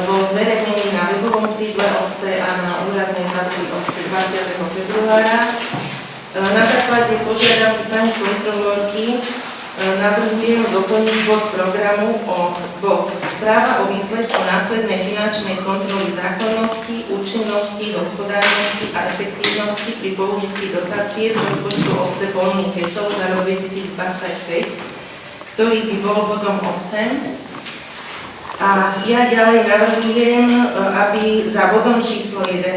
bol zverejnený na webovom sídle obce a na úradnej tabuli obce 20. februára. Na základe požiadavky pani kontrolórky navrhujem doplniť bod programu o bod Správa o výsledku následnej finančnej kontroly zákonnosti, účinnosti, hospodárnosti a efektívnosti pri použití dotácie z rozpočtu obce Polný Kesov za rok 2025, ktorý by bol bodom 8. A ja ďalej navrhujem, aby za bodom číslo 11,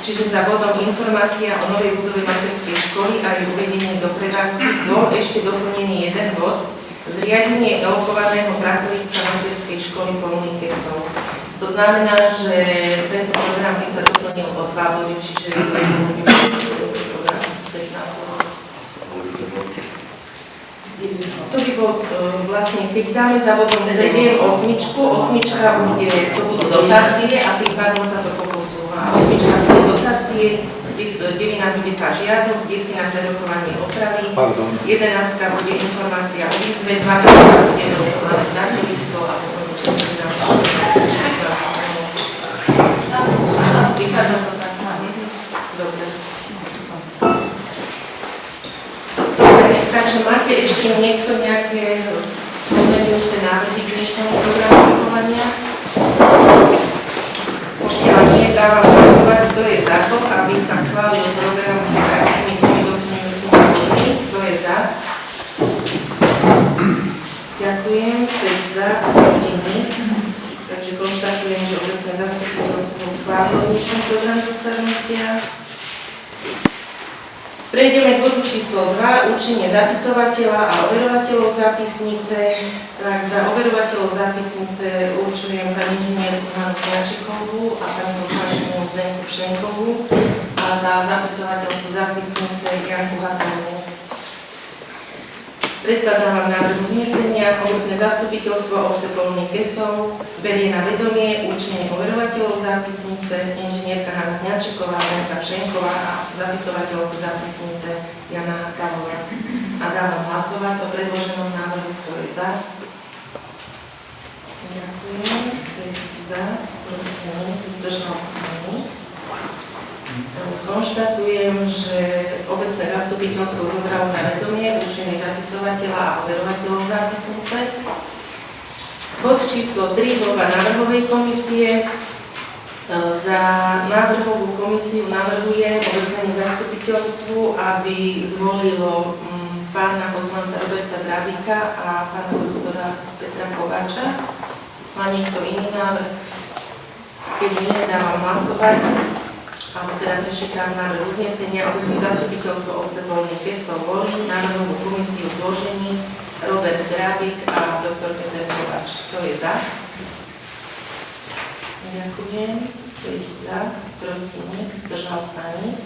čiže za bodom Informácia o novej budove materskej školy a jej uvedení do prevádzky, bol ešte doplnený jeden bod, zriadenie elokovaného pracoviska materskej školy Polný Kesov. To znamená, že tento program by sa doplnil o 2 body, čiže zriadenie program 15 bodov. To by bol vlastne, keď dáme za bodom 7 osmička bude, to budú dotácie a tým pádom sa to poposúva. Osmička bude dotácie, 9 bude tá žiadosť, 10 prerokovanie opravy, 11 bude informácia o výzve, 12 bude elokované pracovisko a potom vychádza to tak. Dobre. Takže máte ešte niekto nejaké pozmeňujúce návrhy k dnešnému programu rokovania? Pokiaľ nie, dávam hlasovať, kto je za to, aby sa schválil program s tými doplňujúcimi bodmi. Kto je za? Ďakujem, kto je za, proti nik. Takže konštatujem, že obecné zastupiteľstvo schválilo dnešný program zasadnutia. Prejdeme k bodu číslo 2, určenie zapisovateľa a overovateľov zápisnice. Tak za overovateľov zápisnice určujem pani inžinierku Hanu Kňačikovú a pani poslankyňu Zdenku Pšenkovú a za zapisovateľku zápisnice Janku Hatanovú. Predkladám vám návrh uznesenia. Obecné zastupiteľstvo obce Polný Kesov berie na vedomie určenie overovateľov zápisnice inžinierka Hana Kňačiková, Zdenka Pšenková a zapisovateľov zápisnice Jana Hatanová. A dávam hlasovať o predloženom návrhu, kto je za. Ďakujem. Kto je za? Zdržal sa mi. Konštatujem, že obecné zastupiteľstvo zobralo na vedomie určenie zapisovateľa a overovateľov zápisnice. Bod číslo 3, voľba návrhovej komisie. Za návrhovú komisiu navrhujem obecnému zastupiteľstvu, aby zvolilo pána poslanca Roberta Drábika a pána doktora Petra Kováča. Má niekto iný návrh? Keď nie, dávam hlasovať. A teda prečítam návrh uznesenia. Obecné zastupiteľstvo obce Polný Kesov volí návrhovú komisiu zložení Robert Drábik a doktor Peter Kováč. Kto je za? Ďakujem. Kto je za? Proti nik. Zdržal sa nik.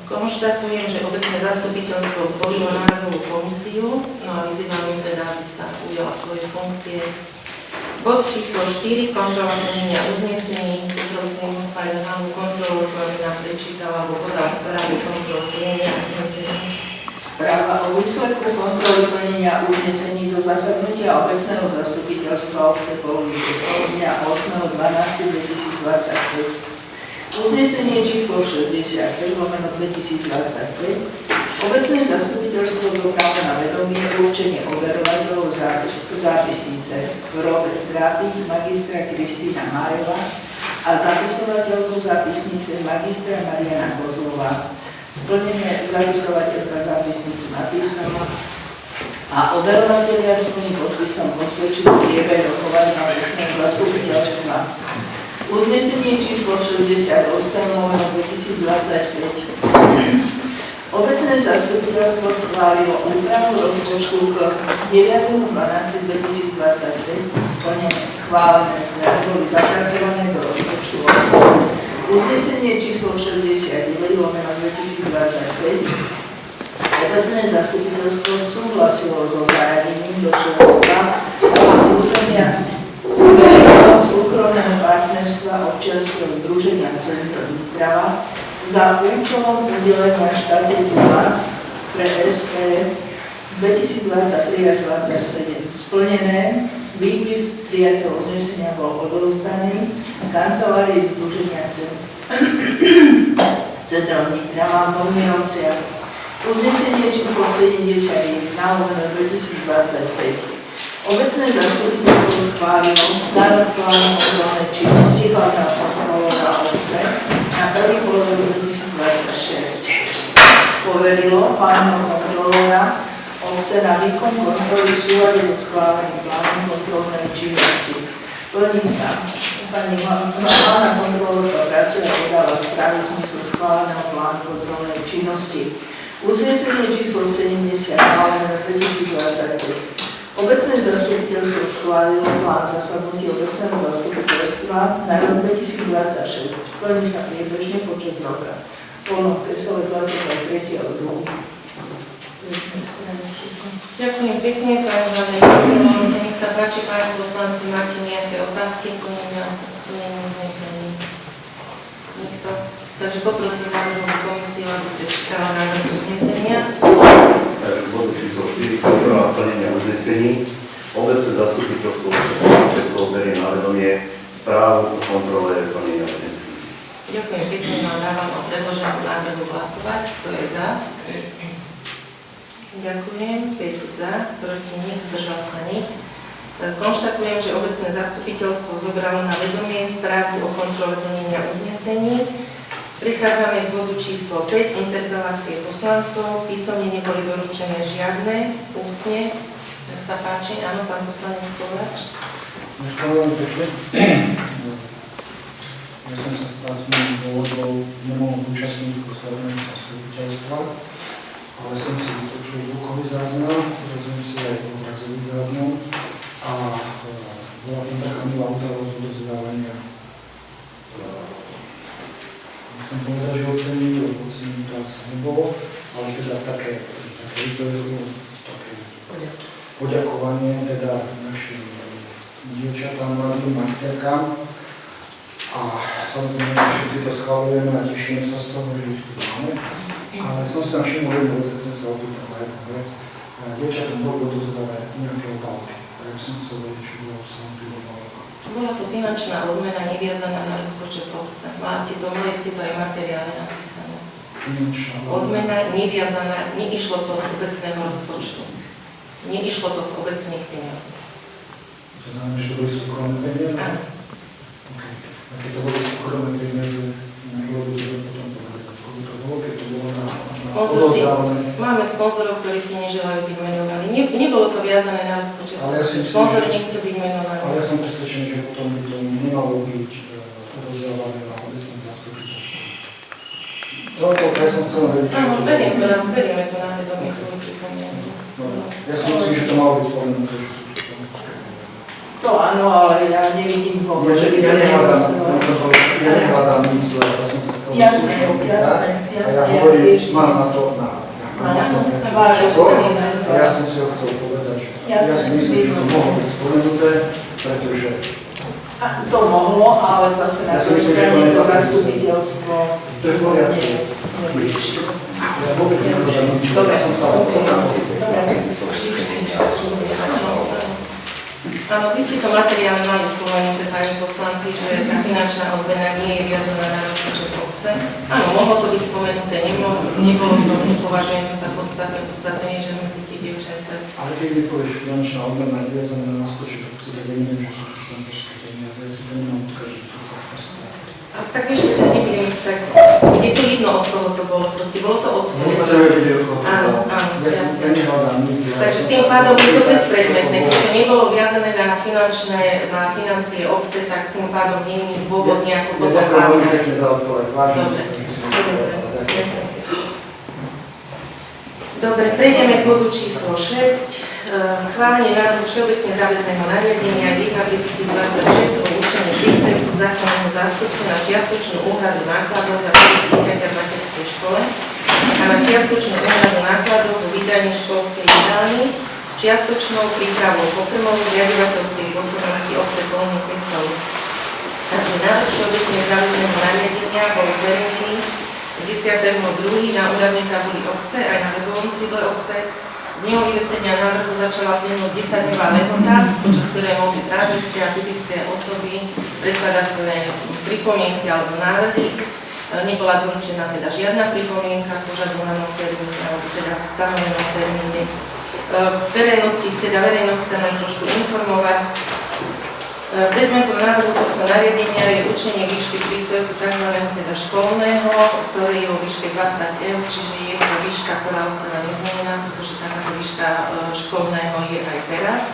Konštatujem, že obecné zastupiteľstvo zvolilo návrhovú komisiu. No a vyzývam im teda, aby sa ujala svoje funkcie. Bod číslo 4, kontrola plnenia uznesení. Prosím, pani hlavnú kontrolu, ktorá nám prečítala, alebo podala správu kontrolu plnenia uznesení. Správa o výsledku kontroly plnenia uznesení zo zasadnutia obecného zastupiteľstva obce Polný Kesov dňa 8.12.2025. Uznesenie číslo 65/2025. Obecné zastupiteľstvo zobralo na vedomie určenie overovateľov zápisnice Robert Drábik, magistra Kristína Májová a zapisovateľku zápisnice magistra Mariana Kozlová. Splnené zapisovateľka zápisnicu napísala a overovatelia svojím podpisom posvedčili priebeh rokovania obecného zastupiteľstva. Uznesenie číslo 68/2025. Obecné zastupiteľstvo schválilo úpravu rozpočtu k 9.12.2025. Schválené zmeny boli zapracované do rozpočtu. Uznesenie číslo 69/2025. Obecné zastupiteľstvo súhlasilo so zaradením do členstva územia súkromného partnerstva občianskeho združenia Centrum Výprava za účelom udelenia štatútu MAS pre SP 2023 až 2027. Splnené Výpis prijatého uznesenia bol odovzdaný kancelárii Združenia centrálnych práv v Mirovciach. Uznesenie číslo 71 /2025. Obecné zastupiteľstvo schválilo návrh plánu kontrolnej činnosti hlavného kontrolóra obce na prvý polovicu 2026. Poverilo plánu kontrolóra obce na výkon kontroly v súlade so schváleným plánom kontrolnej činnosti. Plní sa. Pani hlavná kontrolórka Bratia podáva správy v zmysle schváleného plánu kontrolnej činnosti. Uznesenie číslo 70 /2025. Obecné zastupiteľstvo schválilo plán zasadnutí obecného zastupiteľstva na rok 2026. Plní sa priebežne počas roka. Polno Kresové 23. od 2. Ďakujem pekne, pani hlavnej kontrolórke. Nech sa páči, páni poslanci, máte nejaké otázky k plneniu uznesení? Nikto? Takže poprosím návrhovú komisiu, aby prečítala návrh uznesenia. Takže k bodu číslo 4, kontrola plnenia uznesení. Obecné zastupiteľstvo berie na vedomie správu o kontrole plnenia uznesení. Ďakujem pekne, dávam o predloženú návrhu hlasovať. Kto je za? Ďakujem. 5 za, proti nik, zdržal sa nik. Konštatujem, že obecné zastupiteľstvo zobralo na vedomie správu o kontrole plnenia uznesení. Prichádzame k bodu číslo 5, interpelácie poslancov. Písomne neboli doručené žiadne, ústne. Nech sa páči, áno, pán poslanec Kováč. Ďakujem pekne. Ja som sa z pracovných dôvodov nemohol účastniť posledného zastupiteľstva, ale som si vypočul zvukový záznam, rozumiem si aj obrazový záznam a bola tam taká milá udalosť odozdávania. Som povedal, že ocením, lebo ocením to asi nebolo, ale teda také poďakovanie teda našim dievčatám, mladým majsterkám. A samozrejme, že všetci to schvalujeme a tešíme sa z toho, že ich tu máme. Ale som si tam všimol jednu vec, keď som sa opýtal na jednu vec. Dievčatám bolo dozdávať nejaké obálky. Tak som chcel vedieť, čo bolo obsahom tých obálok. Bola to finančná odmena neviazaná na rozpočet obce. Máte to, mali ste to aj materiále napísané. Finančná Odmena neviazaná, neišlo to z obecného rozpočtu. Neišlo to z obecných peniazí. To znamená, že to boli súkromné peniaze? Áno. A keď to boli súkromné peniaze, nebolo by to potom povedať, koľko to bolo, keď to bolo na odozdávanie. Máme sponzorov, ktorí si neželajú byť menovaní. Nebolo to viazané na rozpočet. Ale ja si myslím, Sponzor že- nechce byť menovaný. Ale ja som presvedčený, že potom by to nemalo byť rozdávané na obecnom zastupiteľstve. Celkovo, ja som chcel vedieť, Áno, čo- berieme to na vedomie, kvôli pripomínku. Ja si myslím, že to malo byť spomenuté, že sú to. To áno, ale ja nevidím ho, že by to Ja nehľadám nič zle, ja som sa chcel... Jasné, jasné, Ja ja hovorím, tiež. mám na to Vážim to, sa mi a ja som si ho chcel povedať, že ja si myslím, že to mohlo byť spomenuté, pretože A to mohlo, ale zase na Ja si druhej myslím, že strane to je to také zastupiteľstvo to je v poriadku. nevyriešilo. Ja vôbec nehovorím nič, Dobre, ja som sa Áno, vy ste to materiálne mali spomenuté, pani poslanci, že tá finančná odmena nie je viazaná na rozpočet obce. Áno, mohlo to byť spomenuté, nebolo to, nepovažujem to za podstatné, podstatné je, že sme si tie dievčence. Ale keď mi povieš, finančná odmena je viazaná na rozpočet, tak si tak neviem, že sú to fantastické peniaze, ja si to nemám odkažiť, že sú sa starské. A tak ešte teda nebudem si tak, je to jedno, od koho to bolo, proste bolo to od No, spodu. to je vidieť, ako to Áno, bolo. áno, Ja si jasne. nehľadám nič. Takže tým pádom je to bezpredmetné. Keď to nebolo viazané na financie obce, tak tým pádom nie je dôvod nejako Ja potom ďakujem veľmi pekne za odpoveď. Vážim Dobre. si, že som odpovedal. Ďakujem. Dobre, prejdeme k bodu číslo 6. Schválenie návrhu všeobecne záväzného nariadenia 1/2026 o určení príspevku zákonného zástupcu na čiastočnú úhradu nákladov za pobyt dieťaťa v materskej škole a na čiastočnú úhradu nákladov vo vydaní školskej jedálny s čiastočnou prípravou pokrmov riadovateľskej pôsobnosti obce Polný Kresov. Takže návrh všeobecne záväzného nariadenia bol zverejnený 10.2. na úradnej tabuli obce aj na webovom sídle obce. Dňom vyvesenia návrhu začala plynúť 10-dňová lehota, počas ktorej mohli právnické a fyzické osoby predkladať svoje pripomienky alebo návrhy. Nebola doručená teda žiadna pripomienka v požadovanom termíne alebo teda v stanovenom termíne. Verejnosť chceme trošku informovať. Predmetom návrhu tohto nariadenia je určenie výšky príspevku tzv. Teda školného, ktorý je o výške 20 €, čiže je to výška, ktorá ostáva nezmenená, pretože takáto výška školného je aj teraz.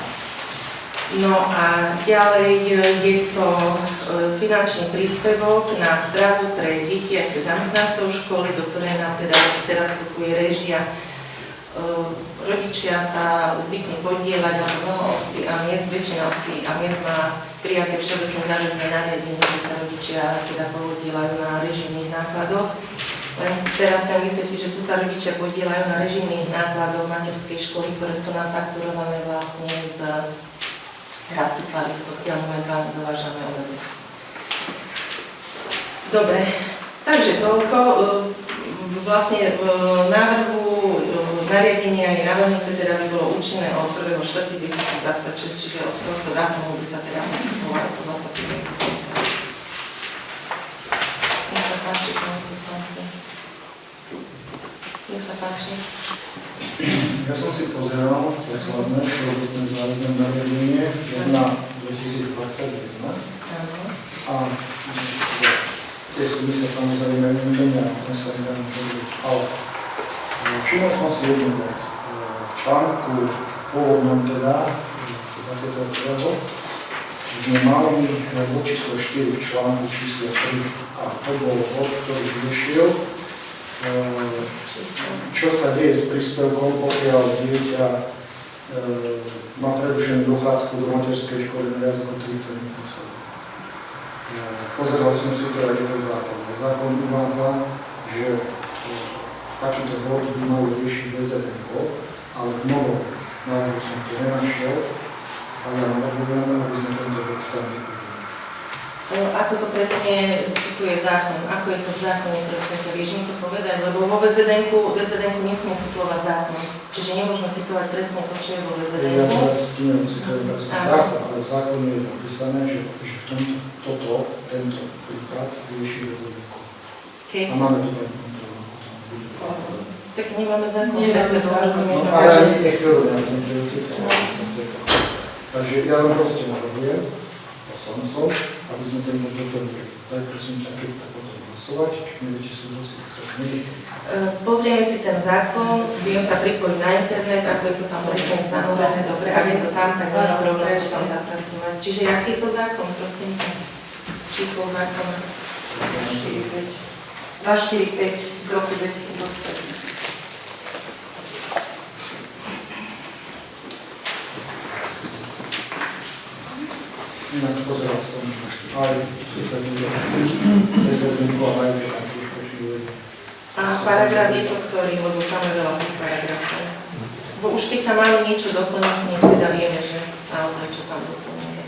No a ďalej je to finančný príspevok na stravu pre deti a pre zamestnancov školy, do ktorej nám teda teraz vstupuje réžia. Rodičia sa zvykne podieľať na mnoho obcí a miest, väčšina obcí a miest má prijaté všeobecné záväzné nariadenie, kde sa rodičia teda podieľajú na režimných nákladoch. Len teraz chcem vysvetliť, že tu sa rodičia podieľajú na režimných nákladoch materskej školy, ktoré sú nafakturované vlastne z Hradský Slavíc, odkiaľ momentálne dovážame obedy. Dobre, takže toľko. Vlastne v návrhu nariadenia je navrhnuté, teda by bolo účinné od 1.4.2026, čiže od tohto dátumu by sa teda postupovalo podľa takých vecí. Nech sa páči, pani poslanci. Nech sa páči. Ja som si pozeral posledné všeobecné záväzné nariadenie 1/2020 a tie sumy sa samozrejme nemenia, ale všimol som si jednu vec. V článku pôvodnom teda 21. sme mali bod číslo 4 v článku číslo 3 a to bol bod, ktorý vyšiel, čo sa deje s príspevkom, pokiaľ dieťa má prerušenú dochádzku do materskej školy na viac ako 30 minút. Pozeral som si teda jeden zákon. Zákon uvádza, že takýto bod by mal riešiť VZNK, ale v novom návrhu som to nenašiel a ja navrhujem, aby sme tento bod tam vypili. Ako to presne cituje zákon? Ako je to v zákone presne? To vieš mi to povedať? Lebo vo VZNK nesmie citovať zákon. Čiže nemôžeme citovať presne to, čo je vo VZNK. Ja teraz ti nemusím povedať presne zákon, ale v zákone je napísané, že tento prípad rieši VZNK. A máme tu aj kontrolu. Tak nemáme zákon, rozumiem. No, ale ani nechcel na tom, takže ja len proste navrhujem, poslancov, aby sme tento doplnili. Daj prosím ťa, keď tak potom hlasovať, neviete súhlasiť, tak sa zmení. Pozrieme si ten zákon, viem sa pripojiť na internet, ako je to tam presne stanovené, dobre, ak je to tam, tak nie je problém tam zapracovať. Čiže aký je to zákon, prosím, číslo zákona? 245 z roku 2007. Inak pozeral som aj susednú VZNK a aj A paragraf je to, ktorý, lebo tam je veľa tých paragrafov. Bo už keď tam máme niečo doplniť, nech teda vieme, že naozaj čo tam doplníme.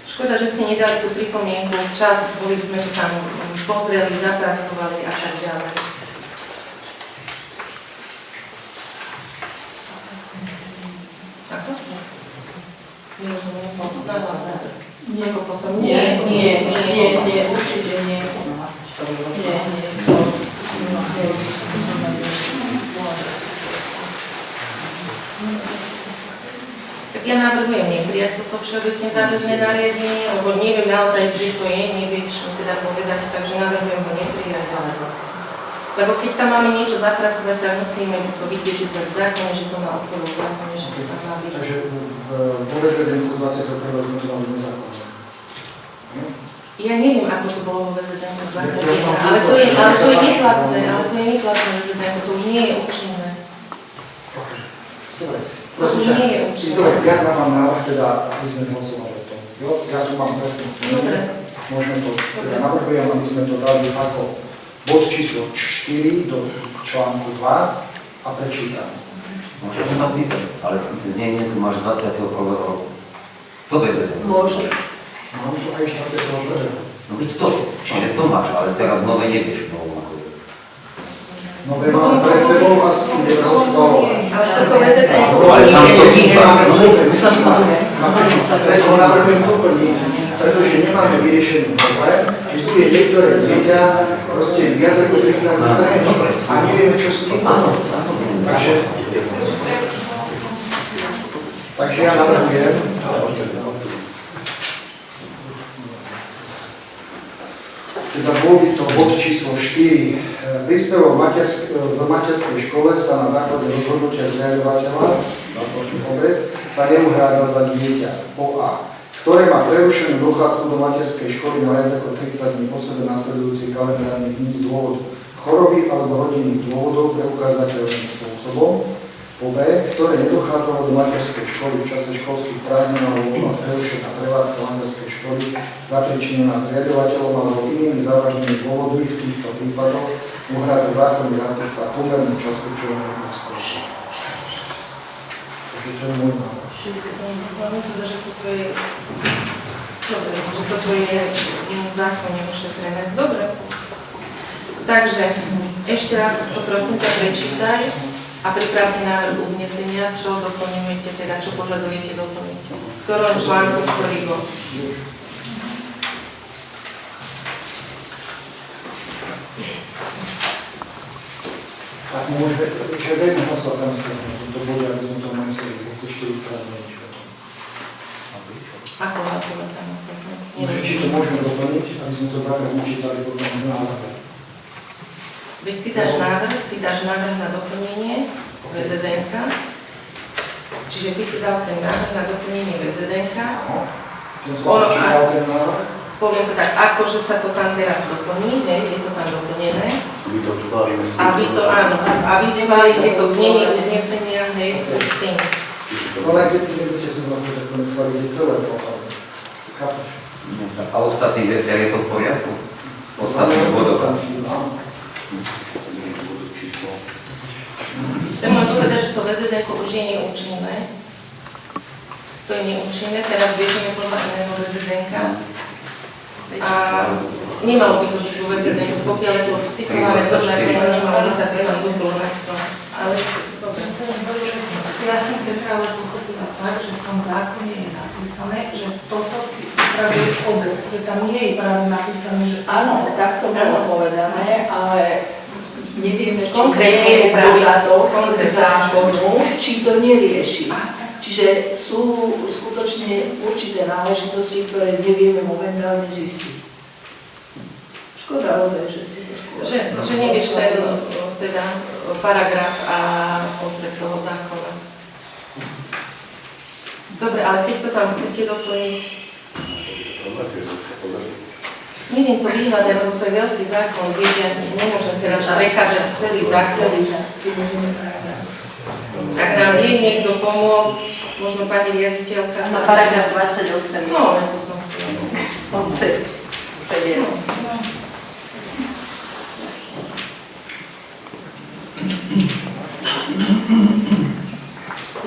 Škoda, že ste nedali tú pripomienku včas, boli by sme to tam pozreli, zapracovali a tak ďalej. Ako? Nerozumiem, potom na vás nie, potom nie, určite nie. Tak ja navrhujem neprijať toto všeobecne záväzné nariadenie, lebo neviem naozaj, kde to je, nevieš mi teda povedať, takže navrhujem ho neprijať. Lebo keď tam máme niečo zapracovať, tak musíme to vidieť, že to je v zákone, že to má odporu v zákone, že to tam má byť. Takže vo VZNK 21. sme to mali nezákonné. Ja neviem, ako to bolo vo VZNK 21, ale to je neplatné, VZNK, to už nie je účinné. Dobre. To už nie je účinné. Dobre, ja mám návrh teda, aby sme hlasovali o tom. Jo, ja tu mám presne Dobre. Môžeme to, teda navrhujem, aby sme to dali ako bod číslo 4 do článku 2 a prečítam. Môžem to napýtať, ale znenie tu máš 21. roku. To VZNK. Môže. Mám tu aj 21. No veď to, čiže to máš, ale teraz nové nevieš. Nové máme pred sebou a ideme rozschvalovať. Ale toto VZD Ale tam to písať. Preto navrhujem doplniť, pretože nemáme vyriešený problém, že tu je niektoré dieťa proste viac ako 30 rokov a nevieme, čo s tým. Takže ja navrhujem, teda bol by to bod číslo 4. Príspevok v materskej škole sa na základe rozhodnutia zriaďovateľa obec sa neuhrádza za dieťa po A, ktoré má prerušenú dochádzku do materskej školy na viac ako 30 dní po sebe nasledujúcich kalendárnych dní z dôvodu choroby alebo rodinných dôvodov preukázateľným spôsobom. Po B, ktoré nedochádzalo do materskej školy v čase školských prázdnin alebo bola prerušená prevádzka materskej školy zapričinená zriaďovateľom alebo inými závažnými dôvodmi v týchto prípadoch uhrádza zákonný zástupca pomernú času, čo je spoločné. Takže to je môj návrh. Myslím, že toto je dobre, že toto je v zákone ušetrené. Dobre. Takže ešte raz to prosím ťa prečítaj a pripravte návrh uznesenia, čo doplňujete, teda čo požadujete doplniť. V ktorom článku, ktorý bod? Tak môžeme, že dajme hlasovať samostatne, to bude, aby sme to museli zase 4 krát meniť. Ako hlasovať samostatne? Či to môžeme doplniť, aby sme to dvakrát načítali podľa na základ. Veď ty dáš návrh na doplnenie VZDNK, čiže ty si dal ten návrh na doplnenie VZDNK. Ten som načítal ten návrh. Poviem to tak, akože sa to tam teraz doplní, je to tam doplnené. My to už bavíme s tým. Aby to áno, a vy schválite to znenie uznesenia, hej, už s tým. Ale keď si nebudete súhlasiť, tak to neschválite celé pohľadne. Chápeš? A ostatných veciach je to v poriadku? Ostatných bodoch. Chcem len povedať, že to VZDK už je neúčinné. To je neúčinné, teraz bežíme podľa iného VZDK. A nemalo by to byť u VZDK, pokiaľ je to citované zoznačenie, nemalo by sa treba doplňať. Ale dobre. Ja som Petra ale pochopila tak, že v tom zákone je napísané, že toto si upravuje obec, že tam nie je práve napísané, že Áno, tak to bolo povedané, ale nevieme, či Konkrétne nie je je pravidlo, pravidlo zákonu, či to nerieši. Čiže sú skutočne určité náležitosti, ktoré nevieme momentálne zistiť. Škoda, že ste to škoda. Že nevieš ten teda, paragraf a odsek toho zákona. Dobre, ale keď to tam chcete doplniť, neviem to vyhľadať, lebo to je veľký zákon, kde ja nemôžem teraz prechádzať celý zákon. Ak nám vie niekto pomôcť, možno pani riaditeľka. na paragraf 28. No, len to som chcela. Odsek 7.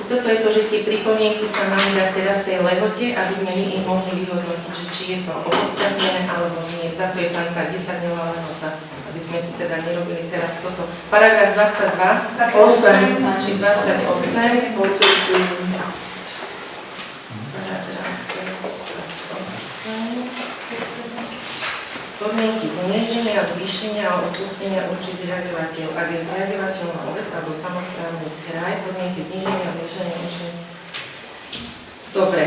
Toto je to, že tie pripomienky sa majú dať teda v tej lehote, aby sme my ich mohli vyhodnotiť, že či je to opodstatnené alebo nie. Za to je tam tá 10-dňová lehota, aby sme teda nerobili teraz toto. Paragraf 22, 8. či 28, Procesu. paragraf 28, podmienky zníženia a zvýšenia a odpustenia určí zriaďovateľ. Ak je zriaďovateľná obec alebo samosprávny kraj, podmienky zníženia a zvýšenia určí. Dobre.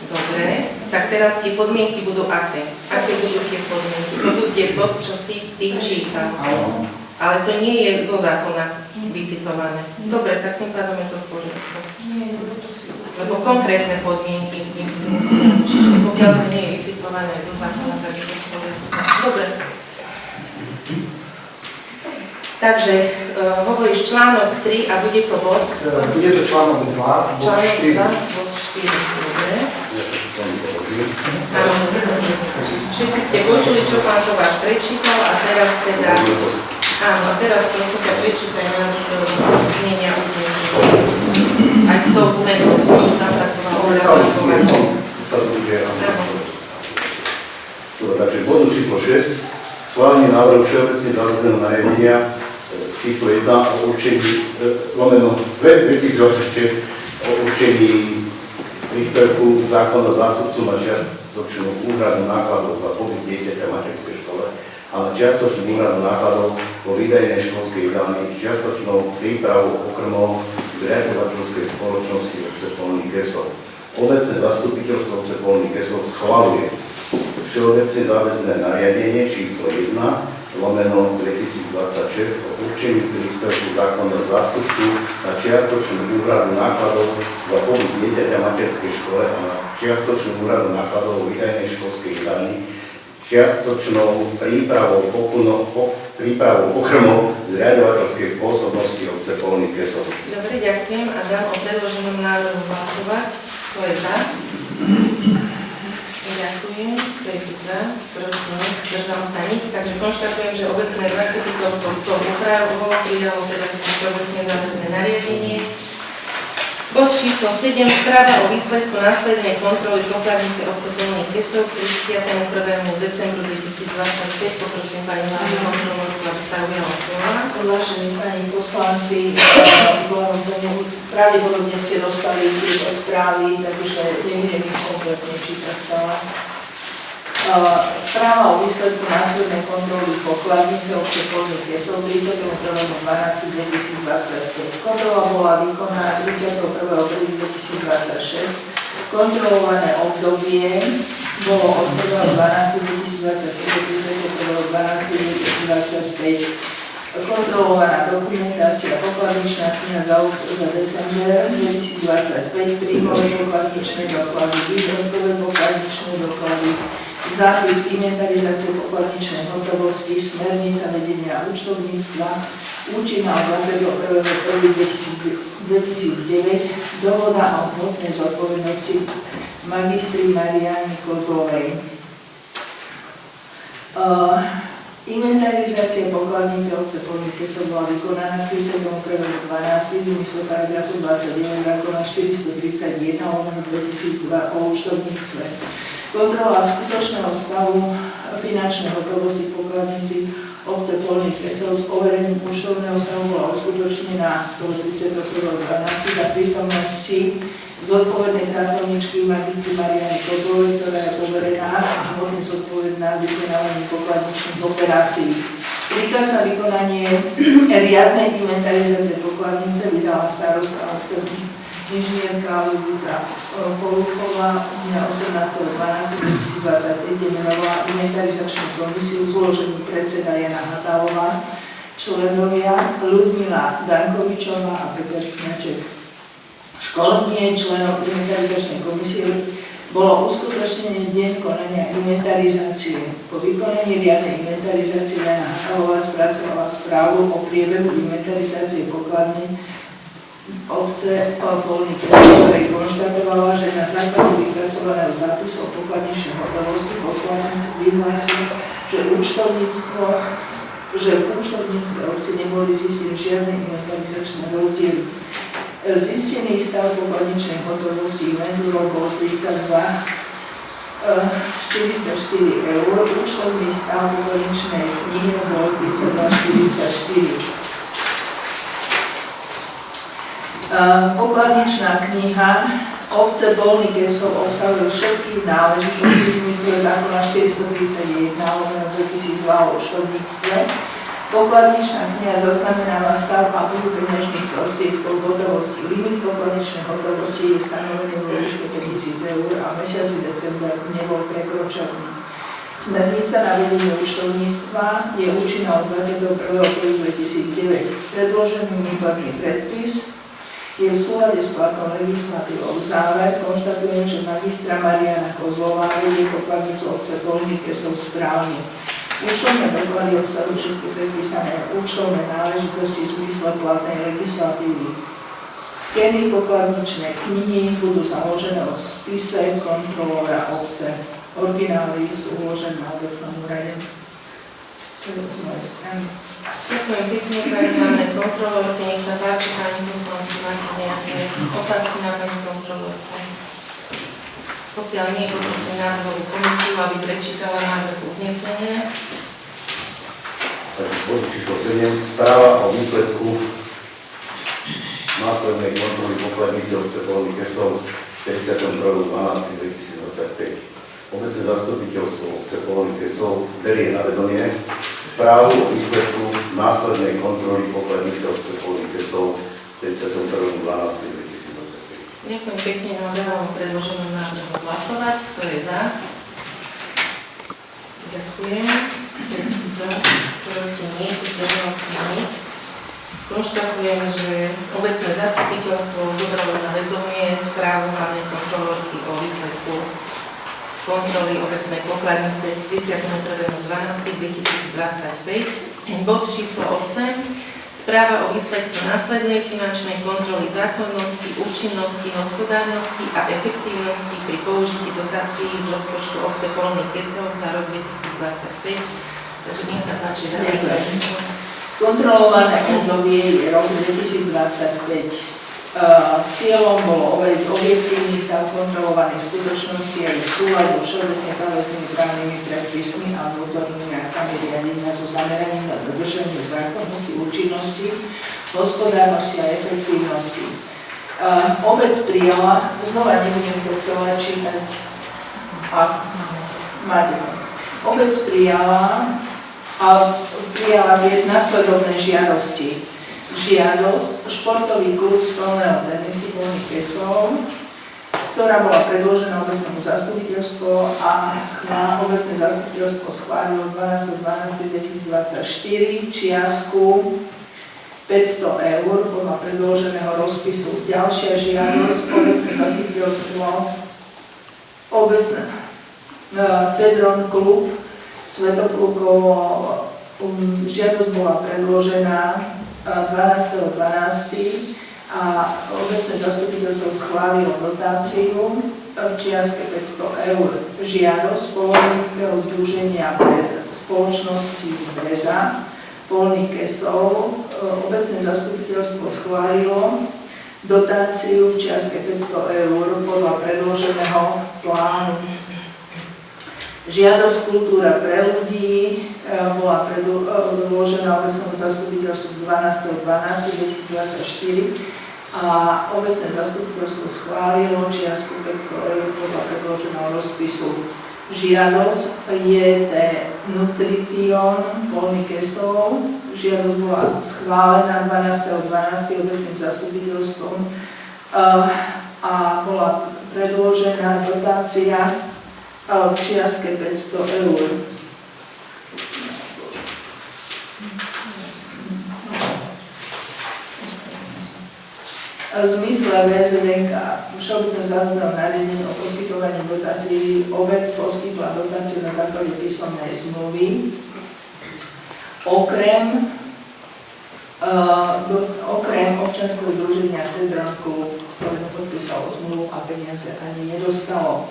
Dobre. Tak teraz tie podmienky budú aké? Aké budú tie podmienky? To bude to, čo si ty čítal. Ale to nie je zo zákona vycitované. Dobre, tak tým pádom je to v poriadku. Lebo konkrétne podmienky si musíme učiť. Pokiaľ to nie je vycitované zo zákona, tak je to v poriadku. Dobre. Takže hovoríš článok 3 a bude to bod? Bude to článok 2, bod Článok 4. 2, bod 4. Dobre. Áno. Všetci ste počuli, čo pán Továš prečítal a teraz teda... Áno, a teraz prosím ťa prečítaj nám znenia uznesenia. Aj s tou zmenou, ktorú zapracoval Oľa Kováček. Sa to bude, Takže v bodu číslo 6, schválenie návrhu všeobecne záväzného nariadenia číslo 1 o určení, lomeno 2026 o určení príspevku zákona zástupcu na čiastočnú úhradu nákladov za pobyt dieťaťa v materskej škole a na čiastočnú úhradu nákladov vo výdajnej školskej jedálni s čiastočnou prípravou pokrmov zriaďovateľskej spoločnosti obce Polný Kesov. Obecné zastupiteľstvo obce Polný Kesov schvaľuje všeobecne záväzné nariadenie číslo 1 lomeno 2026 o určení príspevku zákonného zástupcu na čiastočnú úhradu nákladov za pobyt dieťaťa v materskej škole a na čiastočnú úhradu nákladov vo výdajnej školskej jedálni čiastočnou prípravou pokrmov zriaďovateľskej pôsobnosti obce Polný Kesov. Dobre, ďakujem a dám o predloženom návrhu hlasovať. Kto je za? Ďakujem. Kto je za? Proti? Zdržal sa nik. Takže konštatujem, že obecné zastupiteľstvo z toho úpravou prijalo teda všeobecne záväzné nariadenie. Bod číslo 7. Správa o výsledku následnej kontroly pokladnice obce Polný Kesov k 31. decembru 2025. Poprosím pani hlavnú kontrolorku, aby sa ujala slova. Vážení pani poslanci, pravdepodobne ste dostali tieto správy, takže nebudem ich kompletne čítať celé. Správa o výsledku následnej kontroly pokladnice obce Polný Kesov 31.12.2025. Kontrola bola vykonaná 31.1.2026. Kontrolované obdobie bolo od 1.12.2025 do 31.12.2025. Kontrolovaná dokumentácia pokladničná kniha za december 2025, príjmové pokladničné doklady, výrobkové pokladničné doklady, zápis inventarizácie pokladničnej hotovosti, smernica vedenia účtovníctva, účinná od 21.1.2009, dohoda o hmotnej zodpovednosti magistry Mariany Kozlovej. Inventarizácia pokladnice obce Polný Kesov bola vykonaná 31.12. v zmysle paragrafu 29 zákona 431/2002 o účtovníctve. Kontrola skutočného stavu finančnej hotovosti v pokladnici obce Polný Kesov s overením účtovného stavu bola uskutočnená do 31.12. za prítomnosti zodpovednej pracovníčky magistry Mariany Kozlovej, ktorá je poverená a hmotne zodpovedná vykonávaním pokladničných operácií. Príkaz na vykonanie riadnej inventarizácie pokladnice vydala starostka obce inžinierka Ľubica Polúchová 18.12.2025, kde menovala inventarizačnú komisiu zložení predseda Jana Hatálová, členovia Ľudmila Dankovičová a Peter Kňaček. Školenie členov inventarizačnej komisie bolo uskutočnený deň konania inventarizácie. Po vykonaní riadnej inventarizácie Jana Hatálová spracovala správu o priebehu inventarizácie pokladní obce Polný Kesov, ktorej konštatovala, že na základe vypracovaného zápisu o pokladničnej hotovosti pokladnice vyhlásil, že v účtovníctve obce neboli zistené žiadne inventarizačné rozdiely. Zistený stav pokladničnej hotovosti inventúrou bol 32,44 €, účtovný stav pokladničnej knihy bol 32,44 €. Pokladničná kniha obce Polný Kesov obsahuje všetky náležitosti v zmysle zákona 431/2002 o účtovníctve. Pokladničná kniha zaznamenáva stav a druh peňažných prostriedkov v hotovosti. Limit pokladničnej hotovosti je stanovený vo výške 5 000 € a mesiaci december nebol prekročený. Smernica na vedenie účtovníctva je účinná od 21.1.2009. Predložený výborný predpis je v súlade s platnou legislatívou. Záver konštatujeme, že magistra Mariana Kozlová vedie pokladnicu obce Polný Kesov správne. Účtovné doklady obsahujú všetky predpísané účtovné náležitosti v zmysle platnej legislatívy. Skény pokladničnej knihy budú založené o spise kontrolóra obce. Originály sú uložené na obecnom úrade. To je z mojej strany. Ďakujem pekne, pani hlavnej kontrolórke. Nech sa páči, pani poslanci, máte nejaké otázky na pani kontrolórku? Pokiaľ nie, poprosím návrhovú komisiu, aby prečítala návrh uznesenia. Takže bod číslo 7. Správa o výsledku následnej kontroly pokladnice obce Polový Kesov 31.12.2025. Obecné zastupiteľstvo obce Polový Kesov berie na vedomie správu o výsledku následnej kontroly pokladnice obce Polový Kesov 31.12.2025. Ďakujem pekne, dávam predloženú návrhu hlasovať. Kto je za? Ďakujem. Za, proti nie, zdržal sa nik. Konštatujem, že obecné zastupiteľstvo zobralo na vedomie správu hlavnej kontrolórky o výsledku kontroly obecnej pokladnice 31.12.2025. Bod číslo 8. Správa o výsledku následnej finančnej kontroly zákonnosti, účinnosti, hospodárnosti a efektívnosti pri použití dotácií z rozpočtu obce Polový Kesov za rok 2025. Takže nech sa páči, Kontrolované obdobie je rok 2025. Cieľom bolo overiť objektívny stav kontrolovaných skutočností a ich súlad so všeobecne záväznými právnymi predpismi a vnútornými aktami riadenia so zameraním na dodržanie zákonnosti, účinnosti, hospodárnosti a efektívnosti. Obec prijala, znova nebudem to celé čítať, obec prijala nasledovné žiadosti. Žiadosť športový klub stolného tenisu Polový Kesov, ktorá bola predložená obecnému zastupiteľstvu a obecné zastupiteľstvo schválilo 12.12.2024 čiastku 500 eur podľa predloženého rozpisu. Ďalšia žiadosť obecné zastupiteľstvo Cedron klub Svetoplukovo, žiadosť bola predložená 12.12. a obecné zastupiteľstvo schválilo dotáciu v čiastke 500 eur. Žiadosť Polovníckeho združenia spoločnosti Breza Polový Kesov, obecné zastupiteľstvo schválilo dotáciu v čiastke 500 eur podľa predloženého plánu. Žiadosť Kultúra pre ľudí bola predložená obecnému zastupiteľstvu 12.12.2024 a obecné zastupiteľstvo schválilo čiastku 500 eur podľa predloženého rozpisu. Žiadosť JT Nutrition Polový Kesov, žiadosť bola schválená 12.12. obecným zastupiteľstvom a bola predložená dotácia v čiastke 500 eur. V zmysle VZDK všeobecné záväzného nariadenia o poskytovaní dotácií obec poskytla dotáciu na základe písomnej zmluvy. Okrem občianskeho združenia Cedron Klub, ktoré podpísalo zmluvu a peniaze ani nedostalo.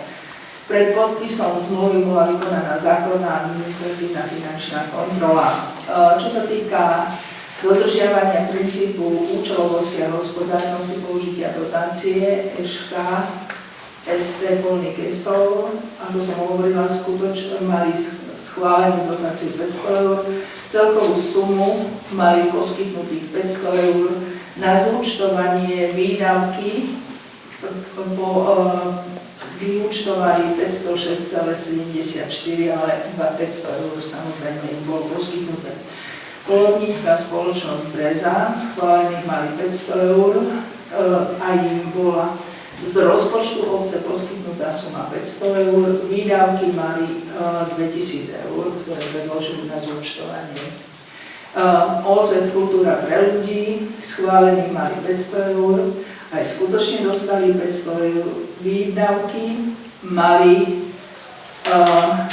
Pred podpisom zmluvy bola vykonaná základná administratívna finančná kontrola. Čo sa týka dodržiavania princípu účelovosti a hospodárnosti použitia dotácie EŠK ST Polový Kesov, ako som hovorila, skutočne mali schválenú dotáciu 500 eur, celkovú sumu mali poskytnutých 500 eur na zúčtovanie výdavky vyúčtovali 506,74, ale iba 500 eur samozrejme im bolo poskytnuté. Polovnícka spoločnosť Breza, schválených mali 500 eur a im bola z rozpočtu obce poskytnutá suma 500 eur, výdavky mali 2000 eur, ktoré predložili na zúčtovanie. OZ Kultúra pre ľudí, schválených mali 500 eur, aj skutočne dostali 500 eur, výdavky mali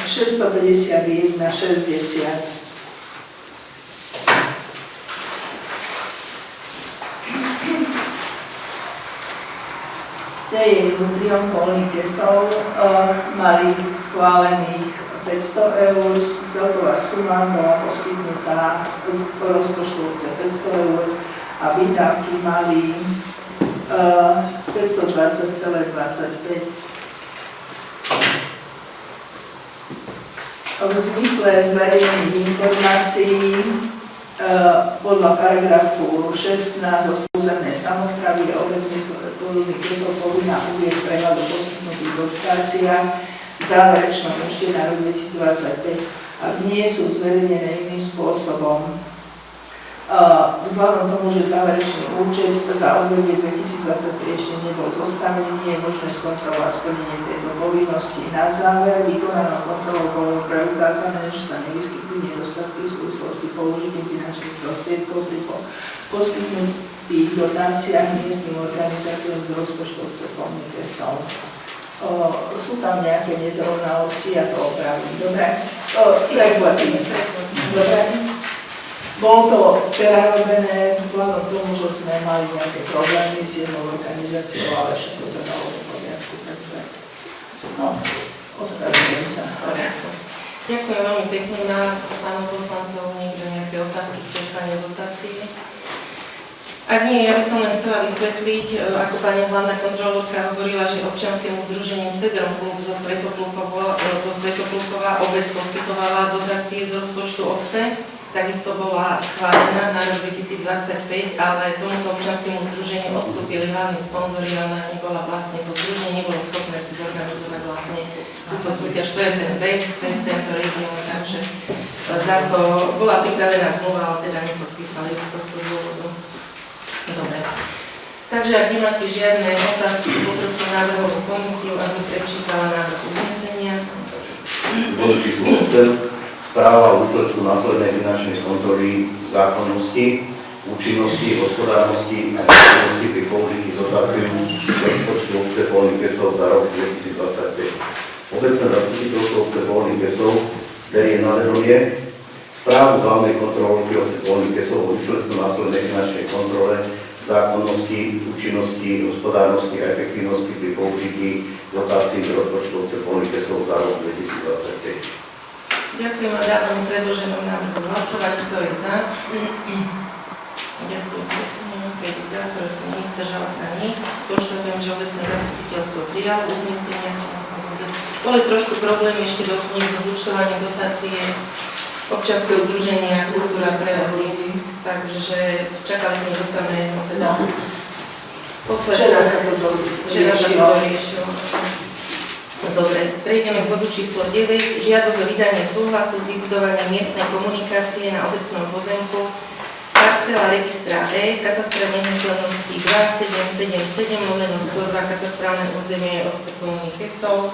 651,60. TJ Nutrition Polový Kesov mali schválených 500 eur, celková suma bola poskytnutá z rozpočtu 500 eur a výdavky mali 520,25. v zmysle zverejnených informácií podľa paragrafu 16 o územnej samosprávy je obec Dolný Kesov povinná uviesť prehľad o poskytnutých dotáciách v záverečnom účte na rok 2025, ak nie sú zverejnené iným spôsobom. Vzhľadom tomu, že záverečný účet za obdobie 2023 ešte nebol zostavený, nie je možné skontrolovať splnenie tejto povinnosti. Na záver, vykonanou kontrolou bolo preukázané, že sa nevyskytujú nedostatky v súvislosti použitím finančných prostriedkov pri poskytnutých dotáciách miestnym organizáciám z rozpočtu obce Dolný Kesov. Sú tam nejaké nezrovnalosti a to opravím. Dobre? Prekvapím. Dobre? Bolo to včera robené vzhľadom tomu, že sme mali nejaké problémy s jednou organizáciou, ale všetko sa dalo do poriadku, takže ospravedlňujem sa. Ďakujem veľmi pekne. Má pánu poslancov niekto nejaké otázky k čerpaniu dotácie? Ak nie, ja by som len chcela vysvetliť, ako pani hlavná kontrolórka hovorila, že občianskému združeniu Cedrom klub zo Svätoplukova obec poskytovala dotácie z rozpočtu obce. Takisto bola schválená na rok 2025, ale tomuto občianskému združeniu odstúpili hlavní sponzori, ona nebola vlastne, to združenie nebolo schopné si zorganizovať vlastne túto súťaž, to je ten web cez tento región, takže za to bola pripravená zmluva, ale teda nepodpísali z tohto dôvodu. Dobre. Takže ak nemáte žiadne otázky, poprosím návrhovú komisiu, aby prečítala návrh uznesenia. Bod číslo 8. Správa o výsledku následnej finančnej kontroly zákonnosti, účinnosti, hospodárnosti a efektivnosti pri použití dotácií rozpočtu obce Dolný Kesov za rok 2025. Obecné zastupiteľstvo obce Dolný Kesov berie na vedomie správu hlavnej kontrolórky obce Dolný Kesov o výsledku následnej finančnej kontrole zákonnosti, účinnosti, hospodárnosti a efektívnosti pri použití dotácií rozpočtu obce Dolný Kesov za rok 2025. Ďakujem a dávam predloženom návrhu hlasovať. Kto je za? Ďakujem pekne. 5 za, proti nič, zdržala sa nik. Konštatujem, že obecné zastupiteľstvo prijalo uznesenie. Boli trošku problémy ešte do zúčtovania dotácie občianskeho združenia Kultúra pre ľudí. Takže čakali sme, dostaneme teda posledné. Včera sa to doriešilo. Dobre, prejdeme k bodu číslo 9. Žiadosť o vydanie súhlasu s vybudovaním miestnej komunikácie na obecnom pozemku parcela registra E, katastra nehnuteľností 2777/102, katastrálne územie obce Dolný Kesov.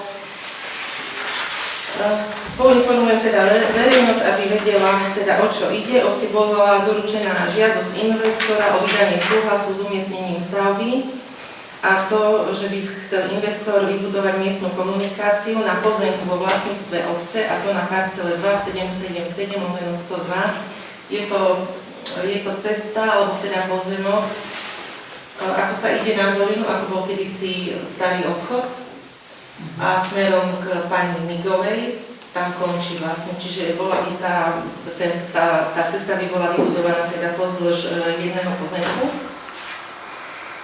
Poinformujem teda verejnosť, aby vedela, teda o čo ide. Obci bola doručená žiadosť investora o vydanie súhlasu s umiestnením stavby. A to, že by chcel investor vybudovať miestnu komunikáciu na pozemku vo vlastníctve obce, a to na parcele 2777/102. Je to cesta, alebo teda pozemok, ako sa ide na dolinu, ako bol kedysi starý obchod, a smerom k pani Migovej, tam končí vlastne, čiže bola by tá cesta by bola vybudovaná teda pozdĺž jedného pozemku.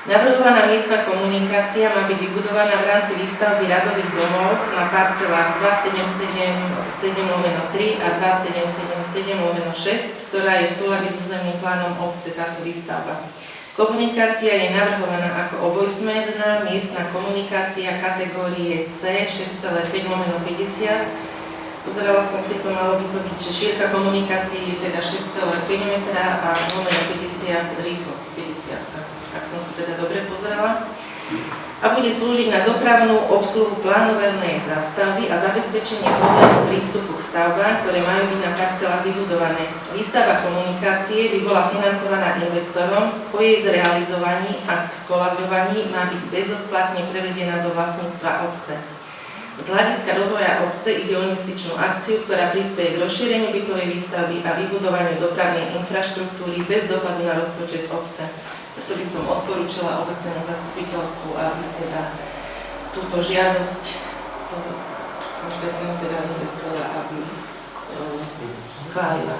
Navrhovaná miestna komunikácia má byť vybudovaná v rámci výstavby radových domov na parcelách 2777/3 a 2777/6, ktorá je v súlade s územným plánom obce táto výstavba. Komunikácia je navrhovaná ako obojsmerná miestna komunikácia kategórie C 6,5/50. Pozerala som si to, malo by to byť, že šírka komunikácie je teda 6,5 m a 50 rýchlosť 50. Ak som to teda dobre pozerala, a bude slúžiť na dopravnú obsluhu plánovanej zástavby a zabezpečenie vhodného prístupu k stavbám, ktoré majú byť na parcelách vybudované. Výstavba komunikácie by bola financovaná investorom, po jej zrealizovaní a skolabovaní má byť bezodplatne prevedená do vlastníctva obce. Z hľadiska rozvoja obce ide o investičnú akciu, ktorá prispieje k rozšíreniu bytovej výstavby a vybudovaniu dopravnej infraštruktúry bez dopadu na rozpočet obce. Preto by som odporúčala obecnému zastupiteľstvu, aby teda túto žiadosť konkrétneho teda investora, aby schválila.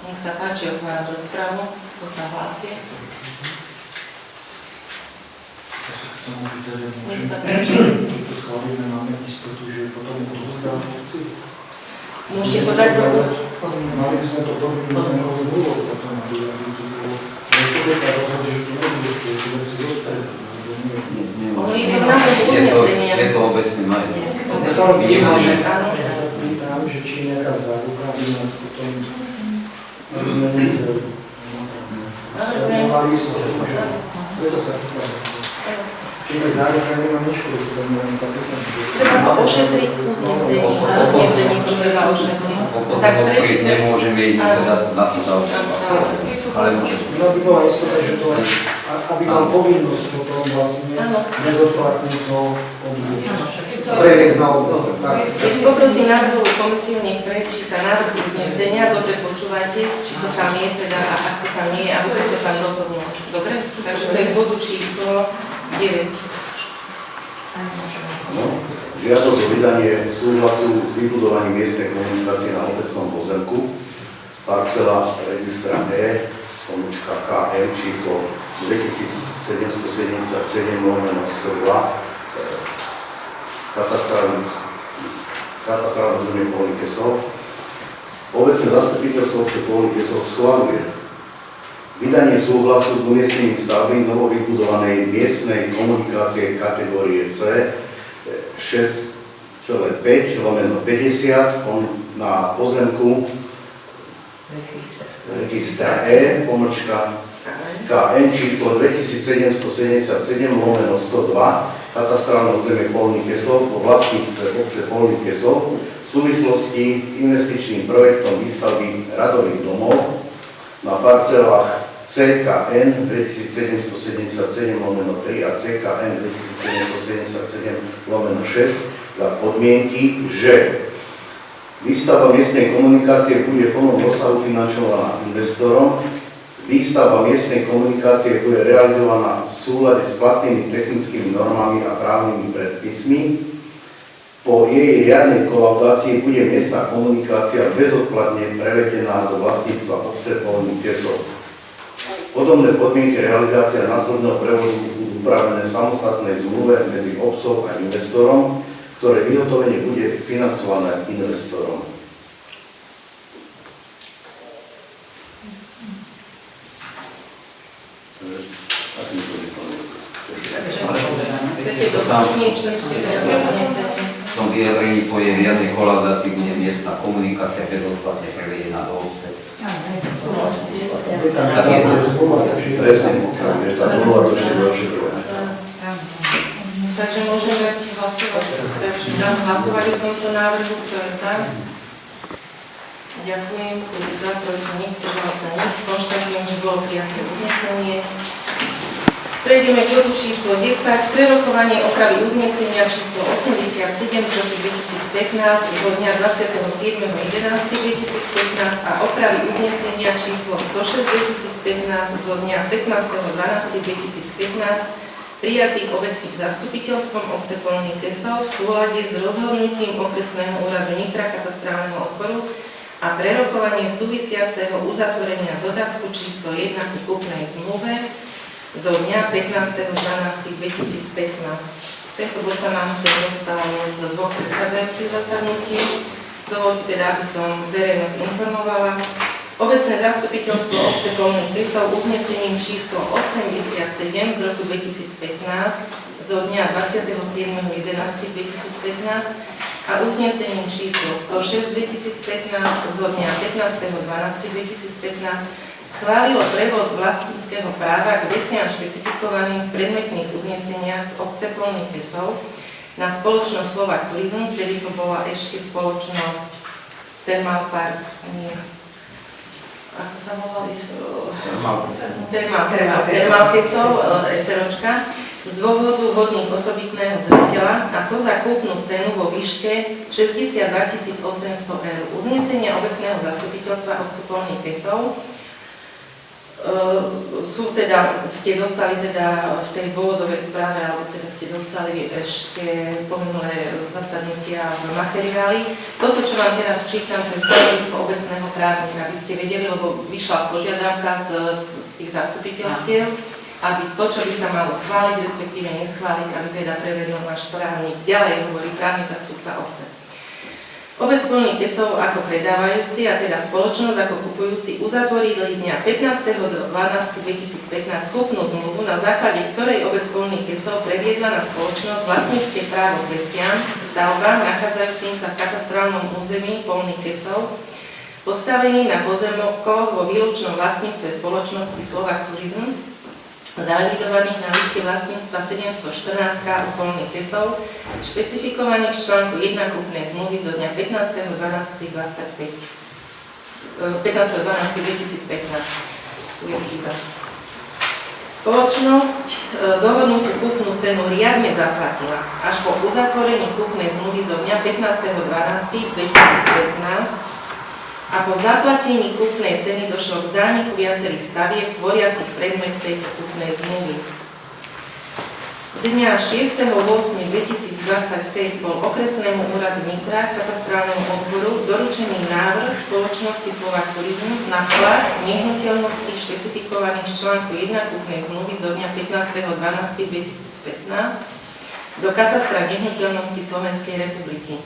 Nech sa páči, otváram rozprávu, kto sa hlási. sa mu pýtať, Nech môžem, sa páči. keď to schválime, máme istotu, že potom to rozdá obci. Môžete podať dopis. Mali by sme to podľa iného zmluvu potom, aby to bolo, čo keď sa rozhodne, že to nebude, že to veci rozpredať, alebo nie. Ono je to v návrhu uznesenia. Je to obecný majetok. Ja sa Áno. pýtam, že či nejaká záruka by nás potom, aby sme nevideli. Mali istotu, že preto sa pýtam. Keď záruka nemá nič, potom môžem sa pýtať. Treba to ošetriť v uznesení to treba ošetriť. Tak Keď nemôžeme ísť teda nadstav. Ale môžeme. No by bola istota, že to, aby mal povinnosť potom vlastne bezodplatne to previesť na obec. Poprosím návrhovú komisiu, nech prečíta návrh uznesenia, dobre počúvajte, či to tam je, teda a ak to tam nie je, aby sa to tam doplnilo. Dobre? Takže to je k bodu číslo 9. No, žiadosť o vydanie súhlasu s vybudovaním miestnej komunikácie na obecnom pozemku, parcela registra E.KM číslo 2777/102, katastrálne územie Polných Kesov. Obecné zastupiteľstvo obce Polných Kesov schvaľuje vydanie súhlasu s umiestnením stavby novovybudovanej miestnej komunikácie kategórie C 6,5/50 na pozemku registra E.KN číslo 2777/102 katastrálne územie Polných Kesov vo vlastníctve obce Polných Kesov v súvislosti s investičným projektom výstavby radových domov na parcelách CKN 2777/3 a CKN 2777/6 za podmienky, že výstavba miestnej komunikácie bude v plnom rozsahu finančovaná investorom, výstavba miestnej komunikácie bude realizovaná v súlade s platnými technickými normami a právnymi predpismi. Po jej riadnej kolaudácii bude miestna komunikácia bezodplatne prevedená do vlastníctva obce Polných Kesov. Podobné podmienky realizácia následného prevodu budú upravené v samostatnej zmluve medzi obcov a investorom, ktoré vyhotovenie bude financované investorom. Chcete doplniť, čo ešte uznesenie? V tom vyjadrení po jej riadnej kolaudácii bude miestna komunikácia bezodplatne prevedená do obce. Presne, je tá zmluva to ešte ošetrovať. Takže môžeme hlasovať. Takže dám hlasovať o tomto návrhu, kto je za. Ďakujem, kto je za, proti nič, zdržal sa nič. Konštatujem, že bolo prijaté uznesenie. Prejdeme k bodu číslo 10, prerokovanie opravy uznesenia číslo 87 z roku 2015 zo dňa 27.11.2015 a opravy uznesenia číslo 106 2015 zo dňa 15.12.2015 prijatých obecným zastupiteľstvom obce Polných Kesov v súlade s rozhodnutím okresného úradu Nitra katastrálneho odboru a prerokovanie súvisiaceho uzatvorenia dodatku číslo 1 ku kúpnej zmluve zo dňa 15.12.2015. Tento bod sa nám dostal z dvoch predchádzajúcich zasadnutí. Dovolte teda, aby som verejnosť informovala. Obecné zastupiteľstvo obce Polných Kesov uznesením číslo 87 z roku 2015 zo dňa 27.11.2015 a uznesením číslo 106 2015 zo dňa 15.12.2015 schválilo prevod vlastníckeho práva k veciam špecifikovaným v predmetných uzneseniach z obce Polných Kesov na spoločnosť Slovak Tourism, vtedy to bola ešte spoločnosť Thermal Park, nie, ako sa volali? Thermal Kesov, SROčka, z dôvodu hodných osobitného zreteľa, a to za kúpnu cenu vo výške 62 800 eur. Uznesenie obecného zastupiteľstva obce Polných Kesov sú teda, ste dostali teda v tej dôvodovej správe, alebo teda ste dostali ešte po minulé zasadnutia v materiáli. Toto, čo vám teraz čítam, to je stanovisko obecného právnika, aby ste vedeli, lebo vyšla požiadavka z tých zastupiteľstiev. aby to, čo by sa malo schváliť, respektíve neschváliť, aby teda prevedol náš právnik. Ďalej hovorí právny zástupca obce. Obec Polný Kesov ako predávajúci a teda spoločnosť ako kupujúci uzatvorili dňa 15.12.2015 kúpnu zmluvu, na základe ktorej obec Polný Kesov previedla na spoločnosť vlastnícke právo k veciam, stavbám nachádzajúcim sa v katastrálnom území Polný Kesov, postaveným na pozemkoch vo výlučnom vlastníctve spoločnosti Slovak Turizm, zaevidovaných na liste vlastníctva 714K Polný Kesov, špecifikovaných v článku 1 kúpnej zmluvy zo dňa 15.12.2015. Tu je chyba. Spoločnosť dohodnutú kúpnu cenu riadne zaplatila až po uzatvorení kúpnej zmluvy zo dňa 15.12.2015 a po zaplatení kúpnej ceny došlo k zániku viacerých stavieb tvoriacich predmet tejto kúpnej zmluvy. Dňa 6.8.2025 bol okresnému úradu Nitra katastrálnemu odboru doručený návrh spoločnosti Slovak Turizm na vklad nehnuteľností špecifikovaných v článku 1 kúpnej zmluvy zo dňa 15.12.2015 do katastra nehnuteľností Slovenskej republiky.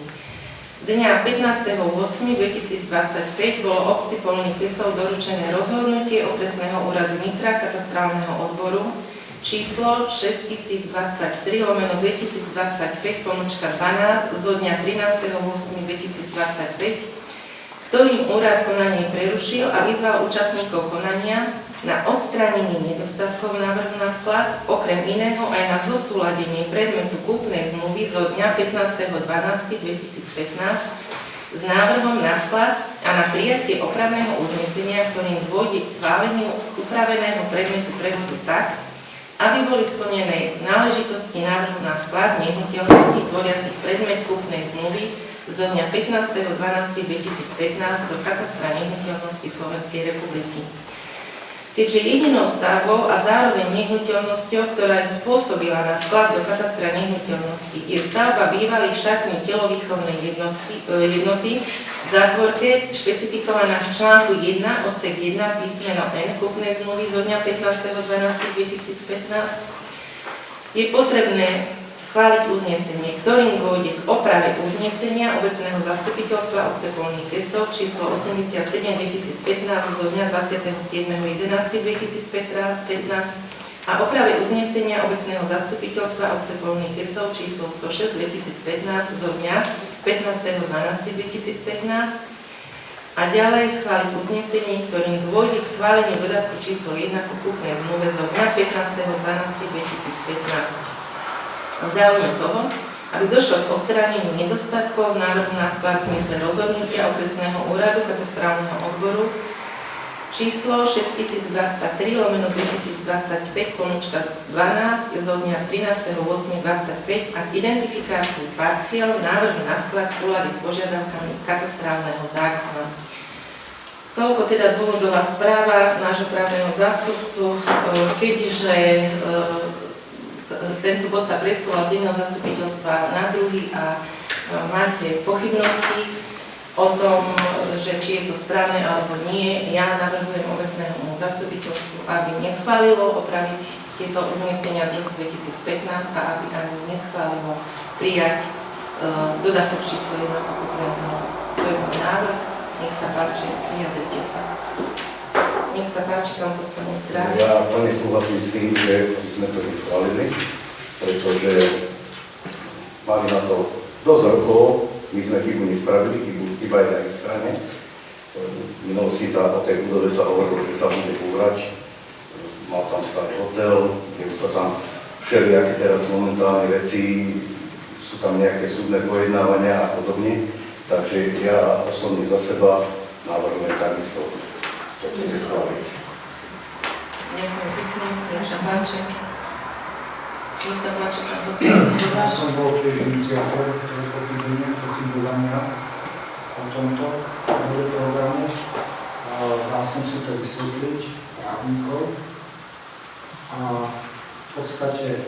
Dňa 15.8.2025 bolo obci Polný Kesov doručené rozhodnutie okresného úradu Nitra katastrálneho odboru číslo 6023/2025-12 zo dňa 13.8.2025, ktorým úrad konanie prerušil a vyzval účastníkov konania na odstránenie nedostatkov návrhu na vklad, okrem iného aj na zosúladenie predmetu kúpnej zmluvy zo dňa 15.12.2015 s návrhom na vklad a na prijatie opravného uznesenia, ktorým dôjde k schváleniu upraveného predmetu prevodu tak, aby boli splnené náležitosti návrhu na vklad nehnuteľností tvoriacich predmet kúpnej zmluvy zo dňa 15.12.2015 do katastra nehnuteľností Slovenskej republiky. Keďže jedinou stavbou a zároveň nehnuteľnosťou, ktorá je spôsobila na vklad do katastra nehnuteľností, je stavba bývalých šatní telovýchovnej jednoty v zátvorke špecifikovaná v článku 1 odsek 1 písmeno N kúpnej zmluvy zo dňa 15.12.2015, je potrebné schváliť uznesenie, ktorým dôjde k oprave uznesenia obecného zastupiteľstva obce Polný Kesov číslo 87/2015 zo dňa 27.11.2015 a oprave uznesenia obecného zastupiteľstva obce Polný Kesov číslo 106/2015 zo dňa 15.12.2015 a ďalej schváliť uznesenie, ktorým dôjde k schváleniu dodatku číslo 1 ku kúpnej zmluve zo dňa 15.12.2015. V záujme toho, aby došlo k odstráneniu nedostatkov návrhu na vklad v zmysle rozhodnutia okresného úradu katastrálneho odboru číslo 6023/2025-12 zo dňa 13.8.25 a k identifikácii parciel návrhu na vklad v súlade s požiadavkami katastrálneho zákona. Toľko teda dôvodová správa nášho právneho zástupcu, keďže tento bod sa presúval z jedného zastupiteľstva na druhý a máte pochybnosti o tom, že či je to správne alebo nie, ja navrhujem obecnému zastupiteľstvu, aby neschválilo opraviť tieto uznesenia z roku 2015 a aby ani neschválilo prijať dodatok číslo 1 ako prezident. To je môj návrh. Nech sa páči, vyjadrite sa. Nech sa páči, pán poslanec Drah. Ja plne súhlasím s tým, že sme to neschválili, pretože mali na to dosť rokov, my sme chybu nespravili, chyba aj na ich strane. V minulosti o tej budove sa hovorilo, že sa bude búrať, mal tam starý hotel, kde sa tam všelijaké teraz momentálne veci, sú tam nejaké súdne pojednávania a podobne, takže ja osobne za seba navrhujem takisto toto schváliť. Ďakujem pekne, nech sa páči. Nech sa páči, pán poslanec. Ja som bol tiež iniciátor procedúrovania o tomto programu a dal som si to vysvetliť právnikov a v podstate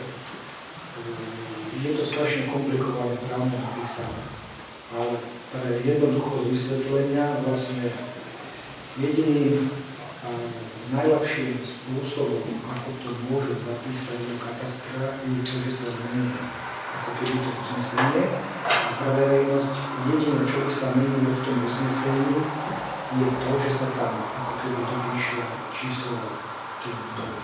je to strašne komplikované právne napísané, ale pre jednoduchosť vysvetlenia vlastne jediným najlepším spôsobom, ako to môžu zapísať do katastra, je to, že sa zmení ako keby to uznesenie. A pre verejnosť jediné, čo by sa menilo v tom uznesení, je to, že sa tam ako keby dopíše číslo tých budov.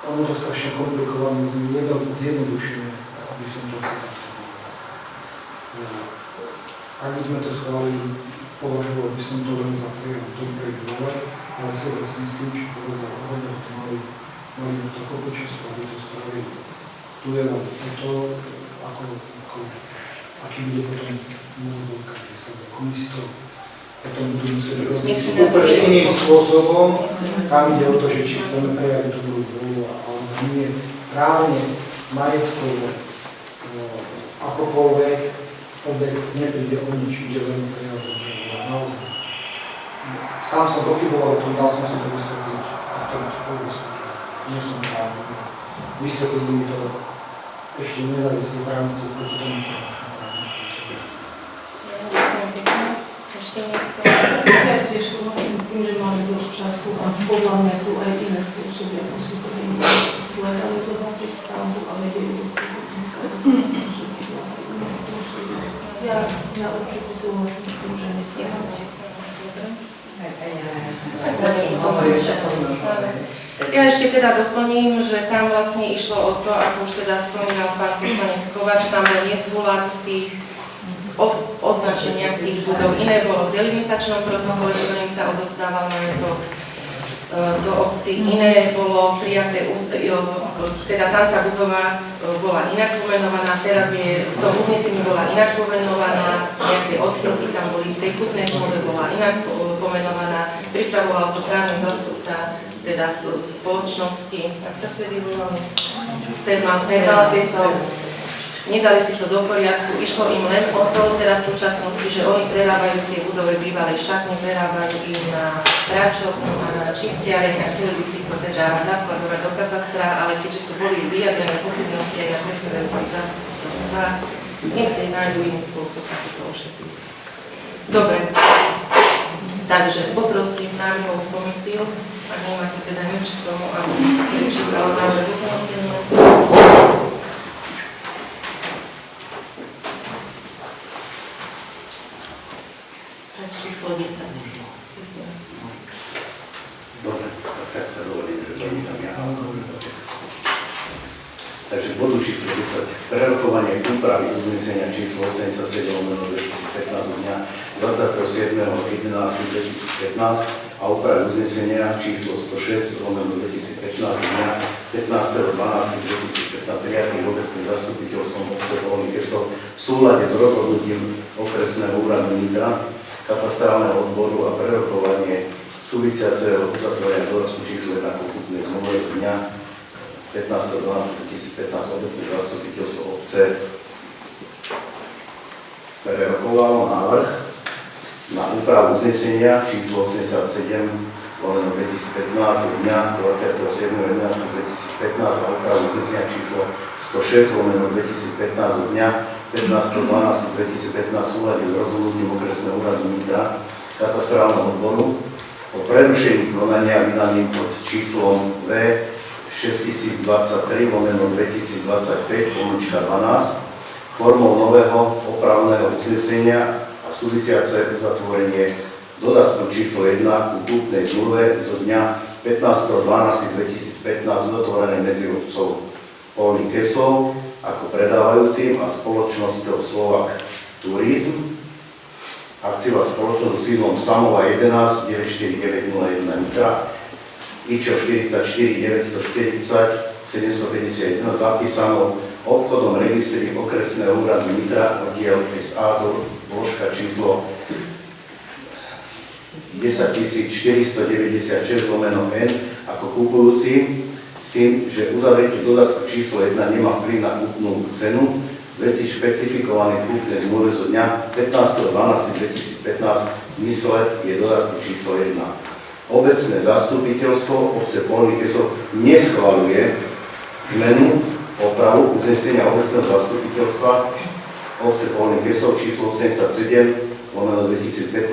Ono to strašne komplikované, zjednodušené, aby som to si takto povedal. Ak by sme to schválili, považoval by som to len za prejav dobrej vôle, ale súhlasím s tým, čo povedal Robert, mali na to koľko času, aby to spravili. Tu je len to, aký bude potom veľká výsada. Komu si to potom budú musieť rozhodnúť úplne iným spôsobom. Tam ide o to, že či chceme prejaviť dobrú vôľu, alebo nie právne, majetkové, akokoľvek obec nepríde o nič, ide len prejaviť dobrú vôľu. Sám som pochyboval o tom, dal som si to vysvetliť, a to vysvetliť. Nie som právny. Vysvetlili mi to ešte nezávislí právnici proti tomu. Ja tiež súhlasím s tým, že máme dosť času a podľa mňa sú aj iné spôsoby, ako si to zlegalizovať tú stavbu a vedieť dostupnú katastrofu, že by aj iné spôsoby. Ja určite súhlasím s tým, že nesúhlasím. Ja ešte teda doplním, že tam vlastne išlo o to, ako už teda spomínal pán poslanec Kováč, tam bol nesúlad v tých označeniach tých budov. Iné bolo v delimitačnom protokole, s ktorým sa odozdával majetok do obcí. Iné bolo prijaté, teda tam tá budova bola inak pomenovaná, teraz je v tom uznesení bola inak pomenovaná, nejaké odkroky tam boli, v tej kúpnej zmluve bola inak pomenovaná, pripravoval to právny zástupca teda spoločnosti, ak sa vtedy volali, Termalpesov. Nedali si to do poriadku, išlo im len o to teraz v súčasnosti, že oni prerábajú tie budovy bývalej šatne, prerábajú ich na práčovnú a na čistiareň a chceli by si to teda zakladovať do katastra, ale keďže tu boli vyjadrené pochybnosti aj na predchádzajúcich zastupiteľstvách, nech si nájdu iný spôsob, ako to ošetriť. Dobre, takže poprosím návrhovú komisiu, ak nemáte teda nič k tomu, aby prečítala návrh uznesenia. Číslo 10. Dobre, tak sa dovolím, že promítam ja. Takže bodu číslo 10. Prerokovanie úpravy uznesenia číslo 87/2015 dňa 27.11.2015 a úpravy uznesenia číslo 106/2015 dňa 15.12.2015 prijatých obecným zastupiteľstvom obce Dolný Kesov v súlade s rozhodnutím okresného úradu Nitra, katastrálneho odboru a prerokovanie súvisiaceho uzatvorenia dodatku číslo 1 kúpnej zmluvy z dňa 15.12.2015 obecné zastupiteľstvo obce prerokovalo návrh na úpravu uznesenia číslo 87/2015 z dňa 27.11.2015 a úpravu uznesenia číslo 106/2015 z dňa 15.12.2015 v súlade s rozhodnutím okresného úradu Nitra, katastrálneho odboru o prerušení konania vydaným pod číslom V 6023/2025-12 formou nového opravného uznesenia a súvisiace uzatvorenie dodatku číslo 1 ku kúpnej zmluve zo dňa 15.12.2015 uzatvorenej medzi obcov Dolný Kesov ako predávajúcim a spoločnosťou Slovak Turizm, akciová spoločnosť s sídlom Samova 11 94901 Nitra, IČO 44 940 751 zapísanou obchodom registri okresného úradu Nitra oddiel SA zložka číslo 10496/N ako kupujúci s tým, že uzavretie dodatku číslo 1 nemá vplyv na kúpnu cenu veci špecifikované v kúpnej zmluve zo dňa 15.12.2015 v zmysle je dodatku číslo 1. Obecné zastupiteľstvo obce Dolný Kesov neschvaľuje zmenu opravu uznesenia obecného zastupiteľstva obce Dolný Kesov číslo 87/2015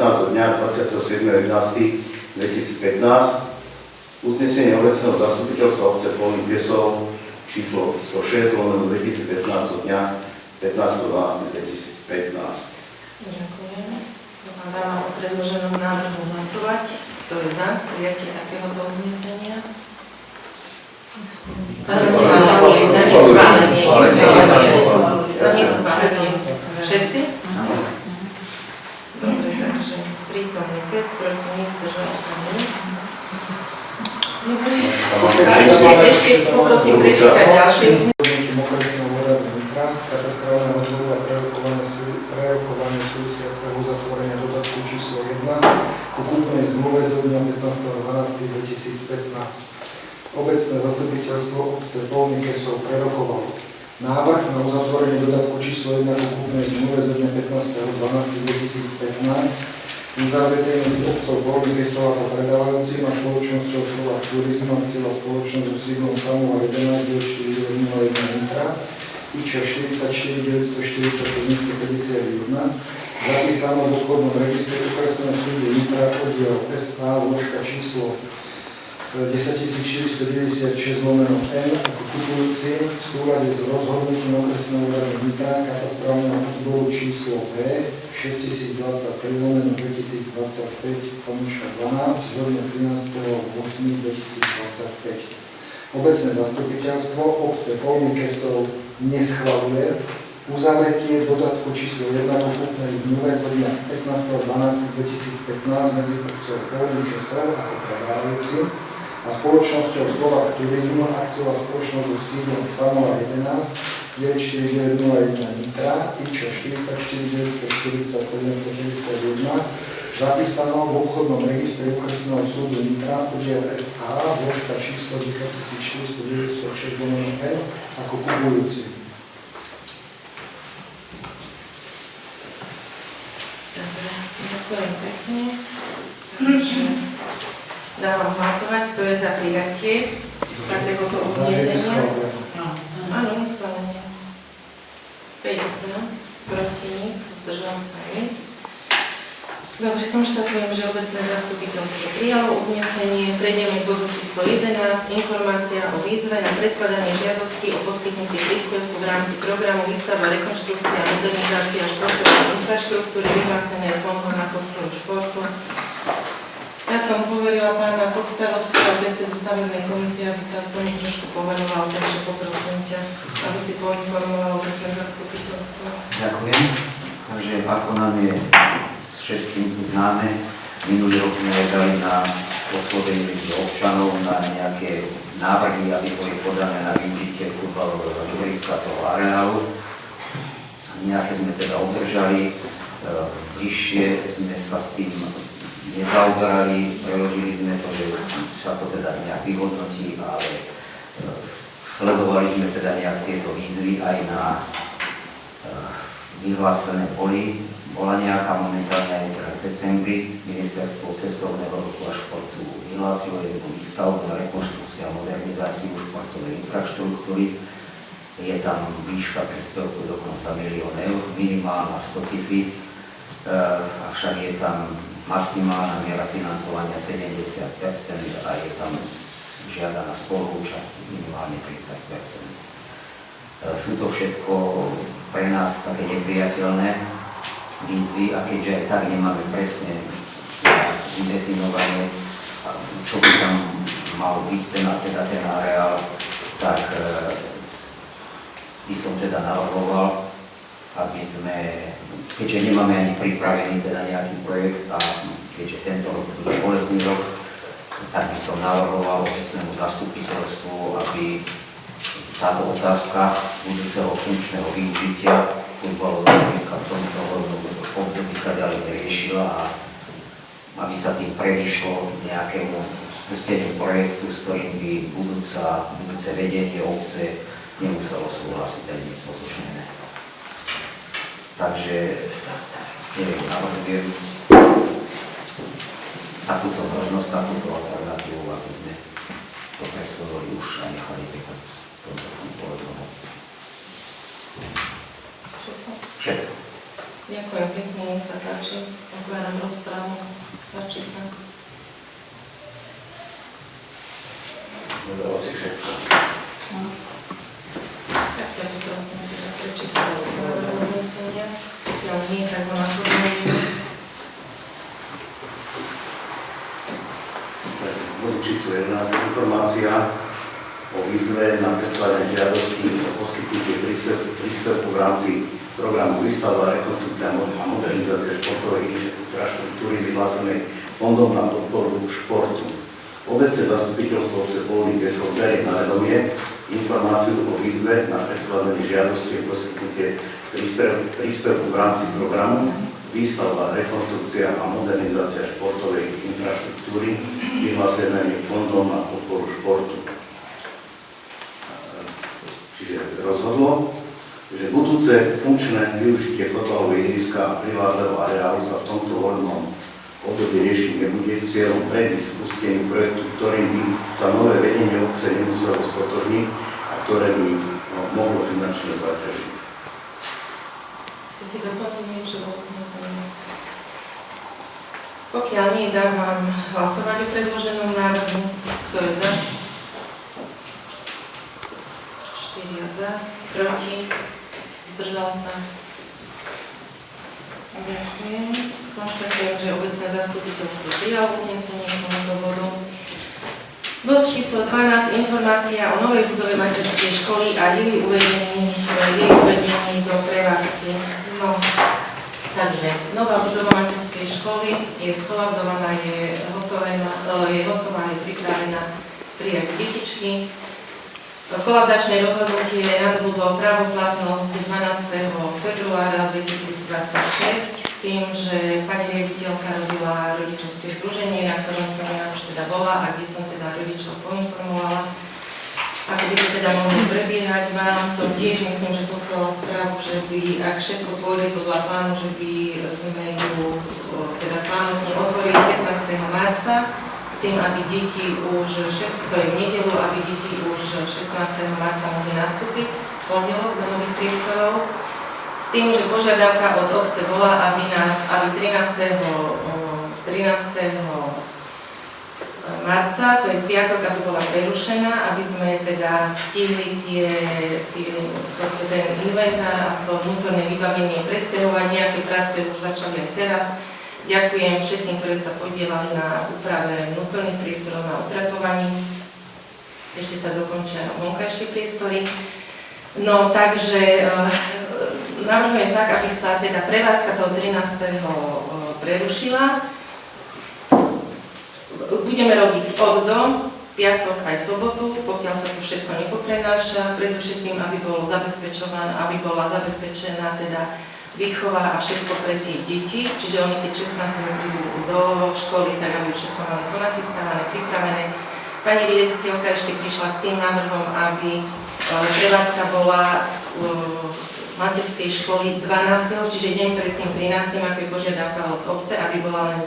od dňa 27.11. 2015, uznesenie obecného zastupiteľstva obce Polných Piesov číslo 106/2015 od dňa 15.12.2015. Ďakujem. Dávam o predloženom návrhu hlasovať. Kto je za prijatie takéhoto uznesenia? Za neschválenie. Všetci? Dobre, takže prítomne 5, proti nič, zdržal sa 0. Dobre. Ešte poprosím prečítať ďalšie. Rozhodnutím okresného úradu vnitra, katastrálneho odboru a prerokovanie súvisiaceho uzatvorenia dodatku číslo 1 ku kúpnej zmluve zo dňa 15.12.2015. Obecné zastupiteľstvo obce Polný Piesov prerokovalo návrh na uzatvorenie dodatku číslo 1 ku kúpnej zmluve zo dňa 15.12.2015 uzavretej medzi obcov Polný Piesov ako predávajúcim a spoločnosťou Slovak Turizmu a celá spoločnosť so sídlom Samova 11 4901 Nitra IČO 44 940 751 zapísané v obchodnom registri okresného súdu Nitra oddiel SA vložka číslo 10496/N ako kupujúci v súlade s rozhodnutím okresného úradu vnitra katastrálneho odboru číslo B 6023/2025 komučka 12 zo dňa 13.8.2025. Obecné zastupiteľstvo obce Polný Piesov neschvaľuje uzavretie dodatku číslo 1 ku kúpnej zmluve zo dňa 15.12.2015 medzi obcov Polný Piesov ako predávajúci a spoločnosťou Slovak Turizmu akciová spoločnosť so sídlom Samova 11 94901 Nitra IČO 44 940 751 zapísanou v obchodnom registri okresného súdu Nitra oddiel SA vložka číslo 10496/N ako kupujúci. Dobre, ďakujem pekne. Takže dávam hlasovať, kto je za prijatie takéhoto uznesenia. Áno, neschválenie. 50, proti nik, zdržal sa nik. Dobre, konštatujem, že obecné zastupiteľstvo prijalo uznesenie. Prejdeme k bodu číslo 11. Informácia o výzve na predkladanie žiadosti o poskytnutie príspevku v rámci programu Výstavba, rekonštrukcia a modernizácia športovej infraštruktúry vyhlásenej fondom na podporu športu. Ja som poverila pána podstarostu a predsedu stavebnej komisie, aby sa tomu trošku povenoval, takže poprosím ťa, aby si poinformoval obecné zastupiteľstvo. Ďakujem. Takže ako nám je všetkým tu známe, minulý rok sme dali na oslovenie občanov na nejaké návrhy, aby boli podané na využitie futbalového ihriska toho areálu. Nejaké sme teda obdržali, bližšie sme sa s tým nezaoberali, preložili sme to, že sa to teda nejak vyhodnotí, ale sledovali sme teda nejak tieto výzvy aj na vyhlásené boli. Bola nejaká momentálne aj teraz v decembri Ministerstvo cestovného ruchu a športu vyhlásilo jednu výstavbu na rekonštrukciu a modernizáciu športovej infraštruktúry. Je tam výška príspevku dokonca 1 000 000 eur, minimálna 100 000, avšak je tam maximálna miera financovania 70% a je tam žiadaná spoluúčasť minimálne 30%. Sú to všetko pre nás také nepriateľné výzvy a keďže aj tak nemáme presne vydefinované, čo by tam mal byť ten areál, tak by som teda navrhoval, aby sme, keďže nemáme ani pripravený teda nejaký projekt a keďže tento rok bude volebný rok, tak by som navrhoval obecnému zastupiteľstvu, aby táto otázka budúceho funkčného využitia futbalového ihriska v tomto období sa ďalej neriešila a aby sa tým predišlo nejakému spusteniu projektu, s ktorým by budúce vedenie obce nemuselo súhlasiť aj nič stotočnené. Takže navrhujem takúto možnosť, takúto alternatívu, aby sme to preslovili už a nechali to spoločného. Všetko. Ďakujem pekne, nech sa páči. Otváram rozprávu. Páči sa. To je asi všetko. Tak ja to prosím teda prečítať návrh uznesenia. Ja nie, tak ho naformulujem. Bodu číslo 11, informácia o výzve na predkladanie žiadosti o poskytnutie príspevku v rámci programu Výstavba, rekonštrukcia a modernizácia športovej infraštruktúry vyhlásenej Fondom na podporu športu. Obecné zastupiteľstvo obce Polný Pieskov berie na vedomie informáciu o výzve na predkladanie žiadosti o poskytnutie príspevku v rámci programu Výstavba, rekonštrukcia a modernizácia športovej infraštruktúry vyhlásenej Fondom na podporu športu. Čiže rozhodlo, že budúce funkčné využitie fotbalového ihriska a priláhlého areálu sa v tomto voľnom období riešiť nebude s cieľom predísť spusteniu projektu, ktorým by sa nové vedenie obce nemuselo stotožniť a ktoré by mohlo finančne zaťažiť. Chcete doplniť niečo do uznesenia? Pokiaľ nie, dávam hlasovať o predloženom návrhu. Kto je za? 4 za, proti, zdržal sa. Ďakujem. Konštatujem, že obecné zastupiteľstvo prijalo uznesenie k tomuto bodu. Bod číslo 12. Informácia o novej budove materskej školy a jej uvedení do prevádzky. No, takže nová budova materskej školy je skolaudovaná, je hotová, je pripravená prijať detičky. Kolaudačné rozhodnutie nadobudlo právoplatnosť 12. februára 2026 s tým, že pani riaditeľka robila rodičovské združenie, na ktorom som ja už teda bola a kde som teda rodičov poinformovala, ako by to teda mohlo prebiehať. Vám som tiež myslím, že poslala správu, že by, ak všetko pôjde podľa plánu, že by sme ju teda slávnostne otvorili 15. marca, s tým, aby deti už, to je v nedeľu, aby deti už 16. marca mohli nastúpiť pondelok do nových priestorov. S tým, že požiadavka od obce bola, aby 13. marca, to je piatok, aby bola prerušená, aby sme teda stihli ten inventár a to vnútorné vybavenie presťahovať. Nejaké práce už začali aj teraz. Ďakujem všetkým, ktorí sa podielali na úprave vnútorných priestorov, na upratovaní. Ešte sa dokončia vonkajšie priestory. No, takže navrhujem tak, aby sa teda prevádzka toho 13. prerušila. Budeme robiť od do, piatok aj sobotu, pokiaľ sa to všetko nepoprenáša, predovšetkým, aby bola zabezpečená teda výchova a všetko pre tie deti, čiže oni keď 16. prídu do školy, tak aby všetko mali ponachystané, pripravené. Pani riaditeľka ešte prišla s tým návrhom, aby prevádzka bola materskej školy 12., čiže deň pred tým 13., ako je požiadavka od obce, aby bola len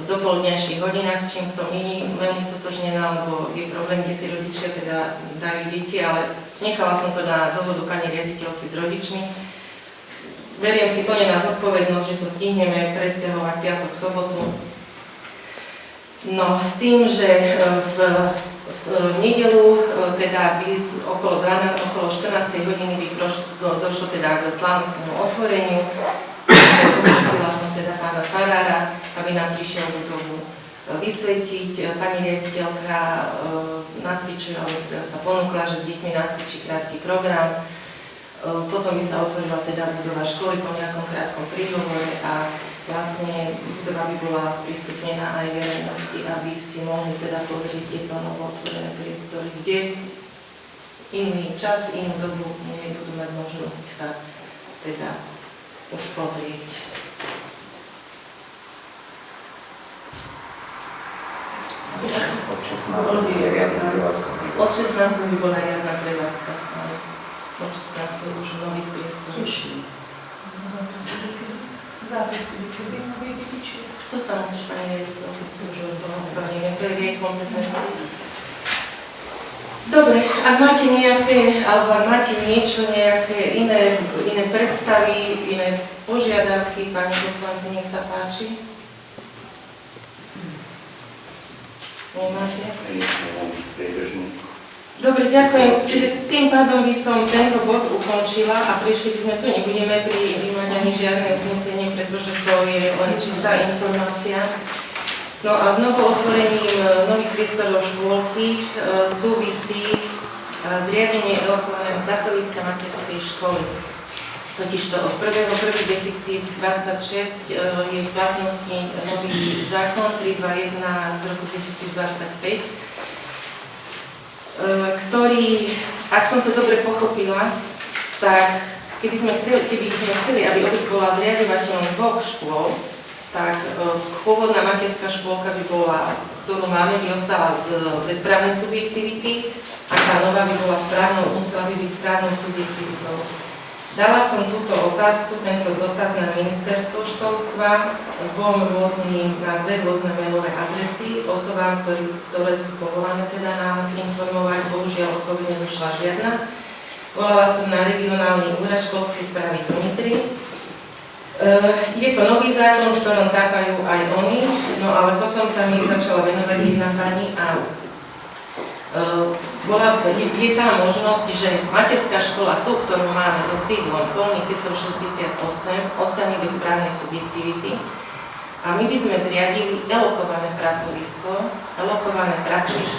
do poludňajších hodinách, s čím som nie veľmi stotožnená, lebo je problém, kde si rodičia teda dajú deti, ale nechala som to na dohodu pani riaditeľky s rodičmi. Veriem si plne na zodpovednosť, že to stihneme presťahovať piatok, sobotu. No, s tým, že v nedeľu, teda by okolo 14. hodiny by došlo teda k slávnostnému otvoreniu. S tým, že poprosila som teda pána farára, aby nám prišiel budovu vysvetiť. Pani riaditeľka nacvičuje, alebo teda sa ponúkla, že s deťmi nacvičí krátky program. Potom by sa otvorila teda budova školy po nejakom krátkom príhovore a vlastne budova by bola sprístupnená aj verejnosti, aby si mohli teda pozrieť tieto novootvorené priestory, kde iný čas, inú dobu nebudú mať možnosť sa teda už pozrieť. Od 16. by bola riadna prevádzka. Od 16. už v nových priestoroch. To sa musíš, pani riaditeľky, skúšať odborné, to je v jej kompetencii. Dobre, ak máte nejaké, alebo ak máte niečo, nejaké iné predstavy, iné požiadavky, pani poslanci, nech sa páči. Nemáte? Priebežný. Dobre, ďakujem. Čiže tým pádom by som tento bod ukončila a prišli by sme tu, nebudeme prijímať ani žiadne uznesenie, pretože to je len čistá informácia. No a znovu otvorením nových priestorov škôlky súvisí zriadenie elokovaného pracoviska materskej školy. Totižto od 1.1.2026 je v platnosti nový zákon 321 z roku 2025, ktorý, ak som to dobre pochopila, tak keby sme chceli, aby obec bola zriadovateľom 2 škôl, tak pôvodná materská škôlka by bola, ktorú máme, by ostala bez právnej subjektivity a tá nová by bola správnou, musela by byť správnou subjektivitou. Dala som túto otázku, tento dotaz na ministerstvo školstva na 2 rôzne mailové adresy osobám, ktoré sú povolané teda nás informovať. Bohužiaľ odpoveď nedošla žiadna. Volala som na regionálny úrad školskej správy do Nitry. Je to nový zákon, v ktorom tápajú aj oni, no ale potom sa mi začala venovať jedna pani a je tá možnosť, že materská škola, tú, ktorú máme so sídlom Polný Kesov 68, ostane bez právnej subjektivity a my by sme zriadili elokované pracovisko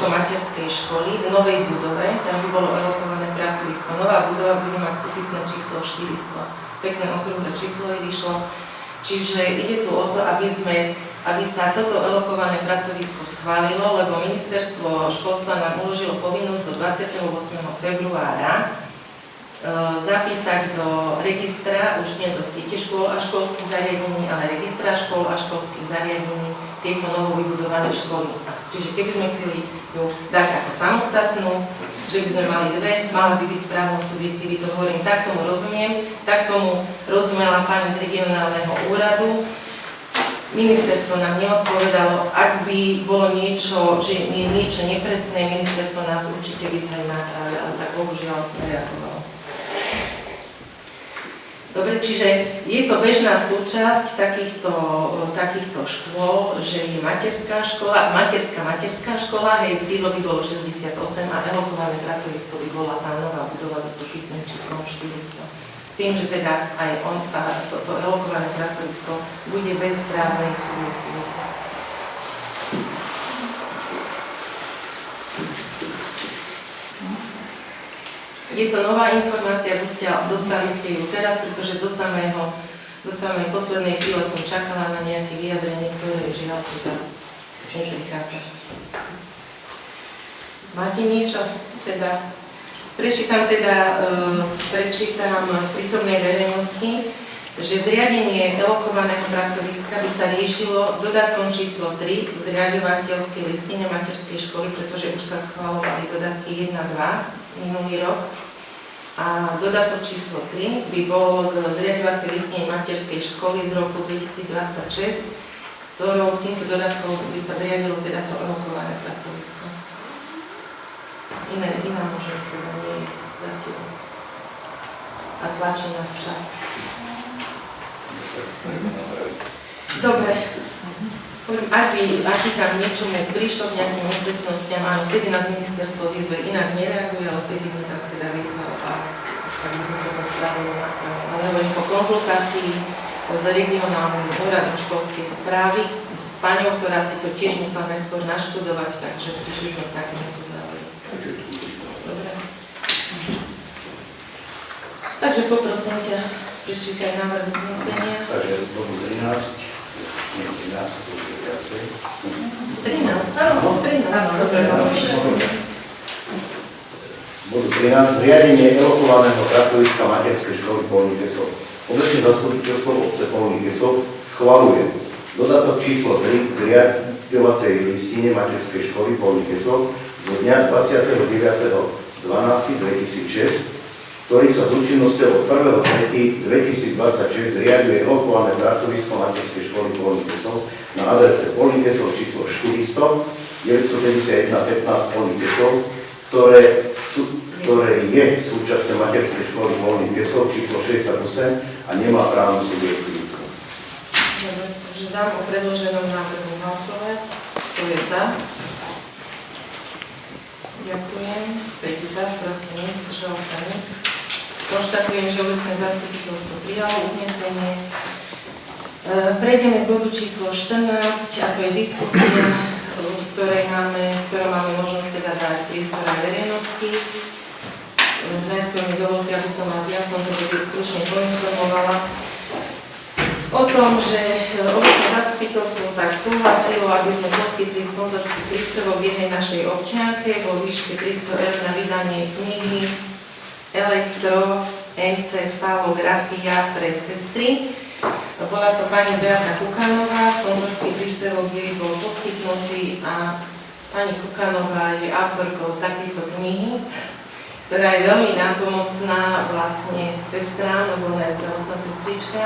materskej školy v novej budove, tam by bolo elokované pracovisko. Nová budova bude mať súpisné číslo 400, pekné okrúhle číslo je vyšlo, čiže ide tu o to, aby sa toto elokované pracovisko schválilo, lebo ministerstvo školstva nám uložilo povinnosť do 28. februára zapísať do registra, už nie do siete škôl a školských zariadení, ale registra škôl a školských zariadení tieto novo vybudované školy. Čiže keby sme chceli ju dať ako samostatnú, že by sme mali 2, mala by byť správnou subjektivitou, hovorím, tak tomu rozumiem, tak tomu rozumela pani z regionálneho úradu. Ministerstvo nám neodpovedalo, ak by bolo niečo, že je niečo nepresné, ministerstvo nás určite vyzve napravili, ale tak bohužiaľ nereagovalo. Dobre, čiže je to bežná súčasť takýchto škôl, že je materská škola, materská škola, hej, sídlo by bolo 68 a elokované pracovisko by bola tá nová budova so súpisným číslom 400. S tým, že teda aj toto elokované pracovisko bude bez právnej subjektivity. Je to nová informácia, dostali ste ju teraz, pretože do samej poslednej chvíle som čakala na nejaké vyjadrenie, ktoré žiaľ teda neprichádza. Máte niečo? Teda prečítam prítomnej verejnosti, že zriadenie elokovaného pracoviska by sa riešilo dodatkom číslo 3 k zriaďovateľskej listine materskej školy, pretože už sa schvaľovali dodatky 1 a 2 minulý rok. A dodatok číslo 3 by bol k zriaďovacej listine materskej školy z roku 2026, ktorou týmto dodatkom by sa zriadilo teda to elokované pracovisko. Iná možnosť teda nie je zatiaľ. A tlačí nás čas. Dobre. Ak by tam niečomu prišlo k nejakým nepresnostiam, áno, vtedy nás ministerstvo výzve inak nereaguje, ale vtedy by nás teda vyzval a aby sme toto spravili napravili. Ale hovorím po konzultácii s regionálnym úradom školskej správy, s paňou, ktorá si to tiež musela najskôr naštudovať, takže prišli sme k takémuto záveru. Dobre. Takže poprosím ťa, prečítaj návrh uznesenia. Takže bodu 13, nie 13, to už je viacej. 13, áno, 13. Dobre, Bodu 13, zriadenie elokovaného pracoviska materskej školy Polný Kesov. Obecné zastupiteľstvo obce Polný Kesov schvaľuje dodatok číslo 3 k zriaďovacej listine materskej školy Polný Kesov zo dňa 29.12.2006, ktorý sa s účinnosťou od 1.3.2026 zriaďuje elokované pracovisko materskej školy Polný Kesov na adrese Polný Kesov číslo 400 951 15 Polný Kesov, ktoré je súčasťou materskej školy Polný Kesov číslo 68 a nemá právnu subjektivitu. Dobre, takže dám o predloženom návrhu hlasovať. Kto je za? Ďakujem. 5 za, proti nie, zdržalo sa nie. Konštatujem, že obecné zastupiteľstvo prijalo uznesenie. Prejdeme k bodu číslo 14, a to je diskusia, ktoré máme možnosť teda dať priestor aj verejnosti. Najskôr mi dovolte, aby som vás ja v tomto bode stručne poinformovala o tom, že obecné zastupiteľstvo tak súhlasilo, aby sme poskytli sponzorský príspevok jednej našej občianke vo výške 300 € na vydanie knihy Elektroencefalografia pre sestry. Bola to pani Beata Kukanová, sponzorský príspevok jej bol poskytnutý a pani Kukanová je autorkou takejto knihy, ktorá je veľmi nápomocná vlastne sestrám, lebo ona je zdravotná sestrička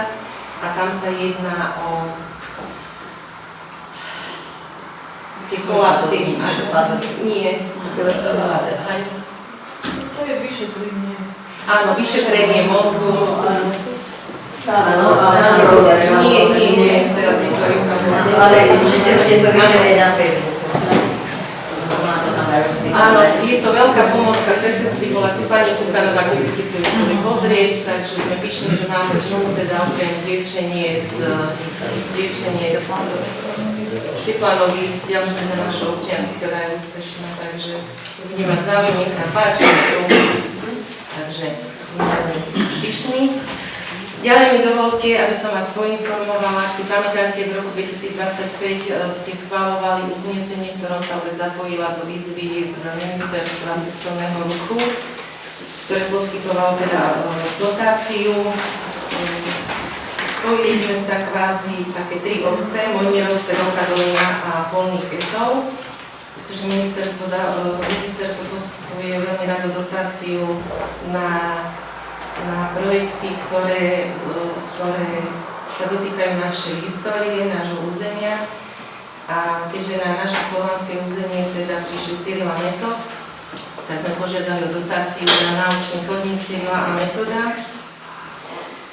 a tam sa jedná o tie kolapsy. Nie. To je vyšetrenie. Áno, vyšetrenie mozgu. Nie, teraz mi to ukážem. Ale určite ste to videli na Facebooku. Áno, je to veľká pomocka pre sestry, bola tu pani Kukanová, keby ste si ju chceli pozrieť, takže sme pyšní, že máme znovu teda okrem dievčeniec Teplanových, ďalšie teda našu občianku, ktorá je úspešná, takže budeme mať záujem, nech sa páči, takže sme pyšní. Ďalej mi dovolte, aby som vás poinformovala, ak si pamätáte, v roku 2025 ste schváľovali uznesenie, ktorom sa opäť zapojila do výzvy z Ministerstva cestovného ruchu, ktoré poskytovalo teda dotáciu. Spojili sme sa kvázi také 3 obce, Mojmierovce, Veľká Dolina a Polný Kesov, pretože ministerstvo poskytuje veľmi rado dotáciu na projekty, ktoré sa dotýkajú našej histórie, nášho územia. A keďže na naše slovanské územie teda prišli Cyril a Metod, tak sme požiadali o dotáciu na náučný chodník Cyrila a Metoda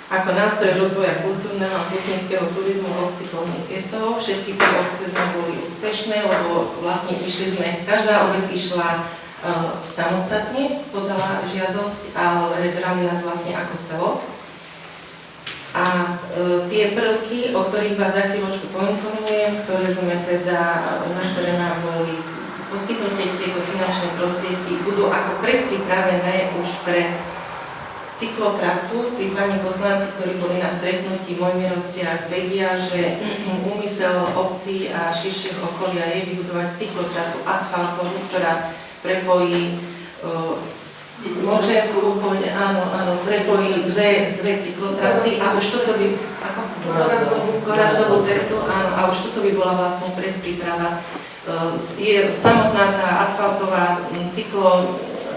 ako nástroj rozvoja kultúrneho a putnického turizmu v obci Polný Kesov. Všetky tie obce sme boli úspešné, lebo vlastne každá obec išla samostatne, podala žiadosť, ale brali nás vlastne ako celok. A tie prvky, o ktorých vás za chvíľočku poinformujem, na ktoré nám boli poskytnuté tieto finančné prostriedky, budú ako predpripravené už pre cyklotrasu. Tí pani poslanci, ktorí boli na stretnutí v Mojmierovciach, vedia, že úmysel obcí a širšieho okolia je vybudovať cyklotrasu asfaltovú, ktorá prepojí Močenskú, prepojí dve cyklotrasy a už toto by, Gorazdovú cestu, áno, a už toto by bola vlastne predpríprava. Je samotná tá asfaltová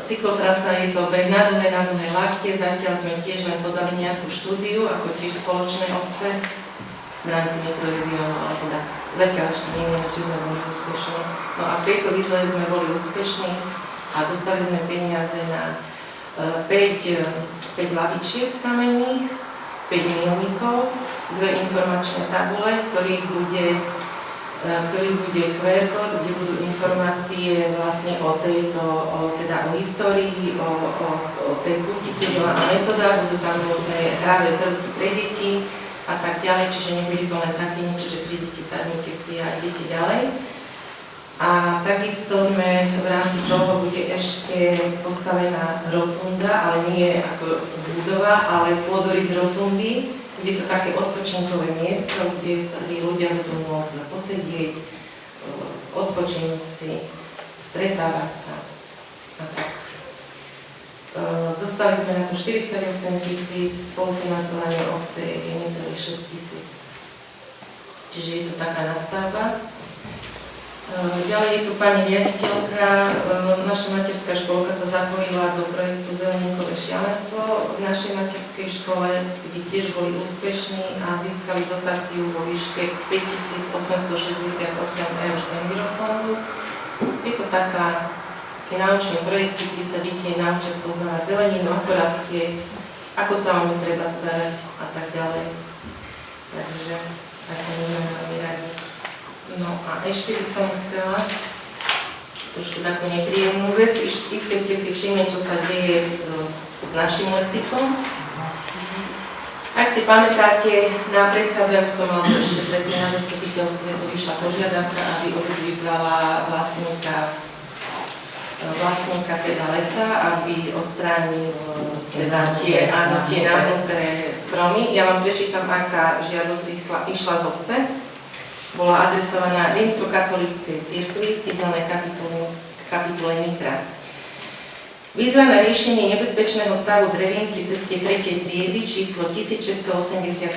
cyklotrasa, je to beh na dlhé lakte, zatiaľ sme tiež len podali nejakú štúdiu, ako tiež spoločné obce v rámci mikroregiónu, ale teda zatiaľ ešte nevieme, či sme boli úspešní. No a v tejto výzve sme boli úspešní a dostali sme peniaze na 5 lavičiek kamenných, 5 milníkov, 2 informačné tabule, ktorých bude QR kód, kde budú informácie vlastne o histórii, o tej puti Cyrila a Metoda, budú tam rôzne hravé prvky pre deti a tak ďalej, čiže nebude to len také niečo, že prídete, sadnite si a idete ďalej. A takisto sme v rámci toho bude ešte postavená rotunda, ale nie ako budova, ale pôdorys rotundy. Bude to také odpočinkové miesto, kde sa ľudia budú môcť posedieť, odpočinúť si, stretávať sa a tak. Dostali sme na to 48 000, spolufinancovanie obce je necelých 6 000. Čiže je to taká nadstavba. Ďalej je tu pani riaditeľka, naša materská školka sa zapojila do projektu Zeleníkové šialenstvo v našej materskej škole, kde tiež boli úspešní a získali dotáciu vo výške 5868 eur z Envirofondu. Je to taký naučný projekt, kde sa deti naučia spoznávať zeleninu, ako rastie, ako sa o ňu treba starať a tak ďalej. Takže tak to budeme veľmi radi. No a ešte by som chcela trošku takú nepríjemnú vec. Iste ste si všimli, čo sa deje s našim lesíkom. Ak si pamätáte, na predchádzajúcom alebo ešte predtým na zastupiteľstve tu vyšla požiadavka, aby obec vyzvala vlastníka teda lesa, aby odstránil teda tie nahnúté stromy. Ja vám prečítam, aká žiadosť išla z obce. Bola adresovaná Rímskokatolíckej cirkvi, sídlenej kapitule Nitra. Výzva na riešenie nebezpečného stavu drevín pri ceste 3. triedy číslo 1687.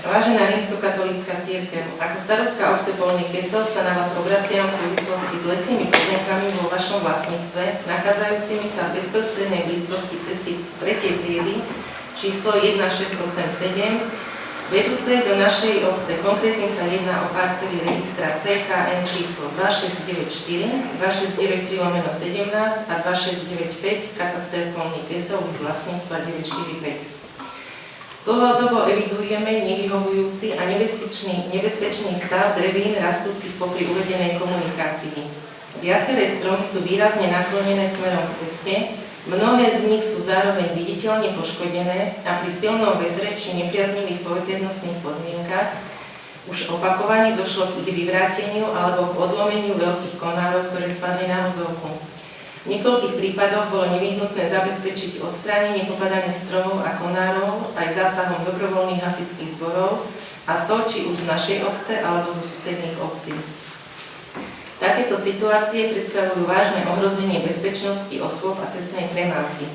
Vážená Rímskokatolícka cirkev, ako starostka obce Polný Kesov sa na vás obraciam v súvislosti s lesnými pozemkami vo vašom vlastníctve, nachádzajúcimi sa v bezprostrednej blízkosti cesty 3. triedy číslo 1687, vedúce do našej obce. Konkrétne sa jedná o parcely registra CKN číslo 2694, 269/17 a 2695, kataster Polný Kesov z vlastníctva 945. Dlhodobo evidujeme nevyhovujúci a nebezpečný stav drevín rastúcich popri uvedenej komunikácii. Viaceré stromy sú výrazne naklonené smerom k ceste, mnohé z nich sú zároveň viditeľne poškodené a pri silnom vetre či nepriaznivých poveternostných podmienkach už opakovane došlo k ich vyvráteniu alebo k odlomeniu veľkých konárov, ktoré spadli na vozovku. V niekoľkých prípadoch bolo nevyhnutné zabezpečiť odstránenie popadaných stromov a konárov aj zásahom dobrovoľných hasičských zborov, a to či už z našej obce alebo zo susedných obcí. Takéto situácie predstavujú vážne ohrozenie bezpečnosti osôb a cestnej premávky.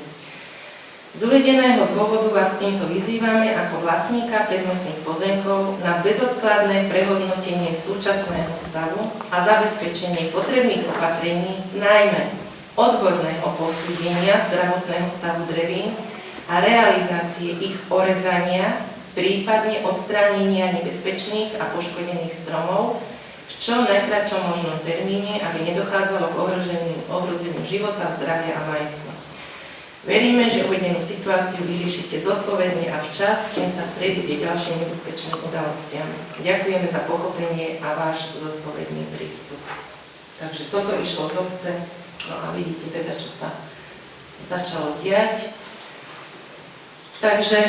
Z uvedeného dôvodu vás týmto vyzývame ako vlastníka predmetných pozemkov na bezodkladné prehodnotenie súčasného stavu a zabezpečenie potrebných opatrení, najmä odborného posúdenia zdravotného stavu drevín a realizácie ich orezania, prípadne odstránenia nebezpečných a poškodených stromov v čo najkratšom možnom termíne, aby nedochádzalo k ohrozeniu života, zdravia a majetku. Veríme, že uvedenú situáciu vyriešite zodpovedne a včas, kým sa prejde ďalším nebezpečným udalostiam. Ďakujeme za pochopenie a váš zodpovedný prístup. Takže toto išlo z obce, no a vidíte teda, čo sa začalo diať. Takže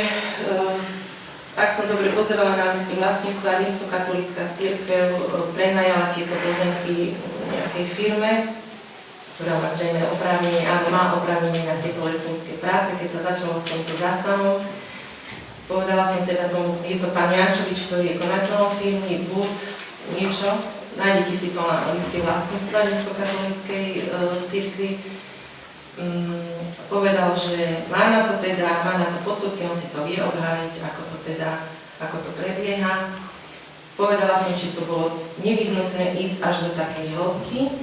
ak som dobre pozerala na listy vlastníctva, Rímskokatolícka cirkev prenajala tieto pozemky nejakej firme, ktorá má zrejme oprávnenie, áno, má oprávnenie na tieto lesnícke práce, keď sa začalo s týmto zásahom. Povedala som teda tomu, je to pán Jančovič, ktorý je konateľom firmy, BUD, niečo, nájdete si to na liste vlastníctva Rímskokatolíckej cirkvi. Povedal, že má na to posudky, on si to vie obhájiť, ako to prebieha. Povedala som, že to bolo nevyhnutné ísť až do takej hĺbky.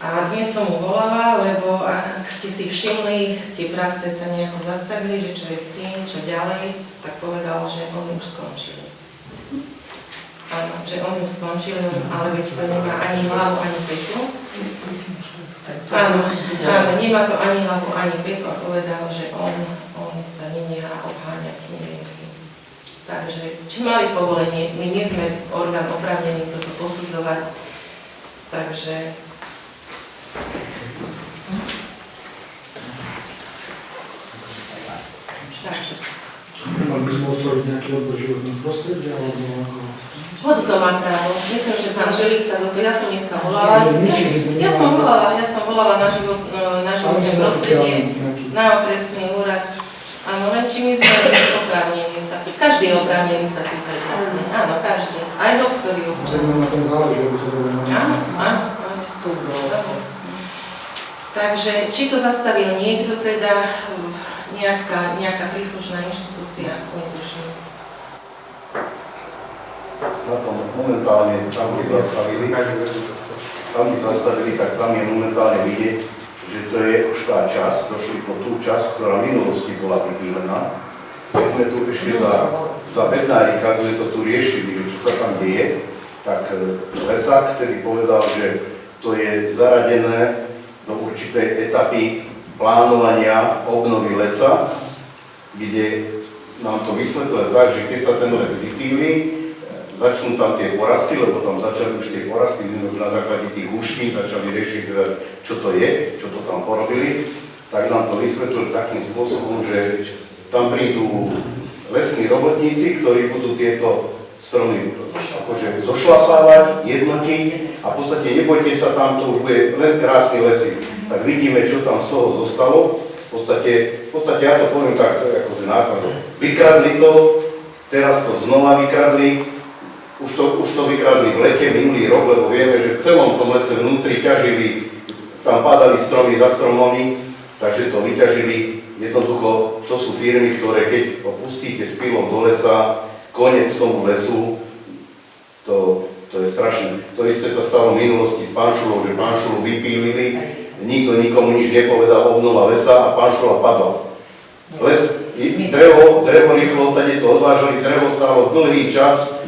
A dnes som mu volala, lebo ak ste si všimli, tie práce sa nejako zastavili, že čo je s tým, čo ďalej, tak povedal, že oni už skončili. Áno, že oni už skončili, ale veď to nemá ani hlavu, ani petu. Áno, nemá to ani hlavu, ani petu a povedal, že on sa nenechá obháňať neviem kým. Takže, či mali povolenie, my nie sme orgán oprávnený toto posudzovať, takže Mali by sme osloviť nejaký odbor životného prostredia, alebo ako... Hoď to má právo. Myslím, že pán Želík sa do toho, ja som dneska volala, ja som volala na životné prostredie, na okresný úrad. Áno, len či my sme oprávnení sa pýtať. Každý je oprávnený sa pýtať vlastne. Áno, každý. Aj hoď, ktorý občan. Na tom záleží, aby to bolo... Áno. Takže, či to zastavil niekto teda, nejaká príslušná inštitúcia, netuším. Na tom momentálne, tam kde zastavili, tak tam je momentálne vidieť, že to je už tá časť, došli po tú časť, ktorá v minulosti bola pripílená. Keď sme tu ešte za bednárika, sme to tu riešili, čo sa tam deje, tak lesák, ktorý povedal, že to je zaradené do určitej etapy plánovania obnovy lesa, kde nám to vysvetľuje tak, že keď sa ten les vypíli, začnú tam tie porasty, lebo tam začali už tie porasty, už na základe tých húštín, začali riešiť, teda, čo to je, čo to tam porobili, tak nám to vysvetlili takým spôsobom, že tam prídu lesní robotníci, ktorí budú tieto stromy akože zošlapávať, jednotiť a v podstate nebojte sa, tam to už bude len krásny lesy. Tak vidíme, čo tam z toho zostalo. V podstate ja to poviem tak, akože nákladom. Vykradli to, teraz to znova vykradli, už to vykradli v lete minulý rok, lebo vieme, že v celom tom lese vnútri ťažili, tam padali stromy za stromami, takže to vyťažili. Jednoducho, to sú firmy, ktoré keď opustíte s pilou do lesa, koniec tomu lesu, to je strašné. To isté sa stalo v minulosti s Panšulou, že Panšulu vypílili, nikto nikomu nič nepovedal, obnova lesa a Panšula padla. Drevo rýchlo odtade to odvážali, drevo stálo dlhý čas,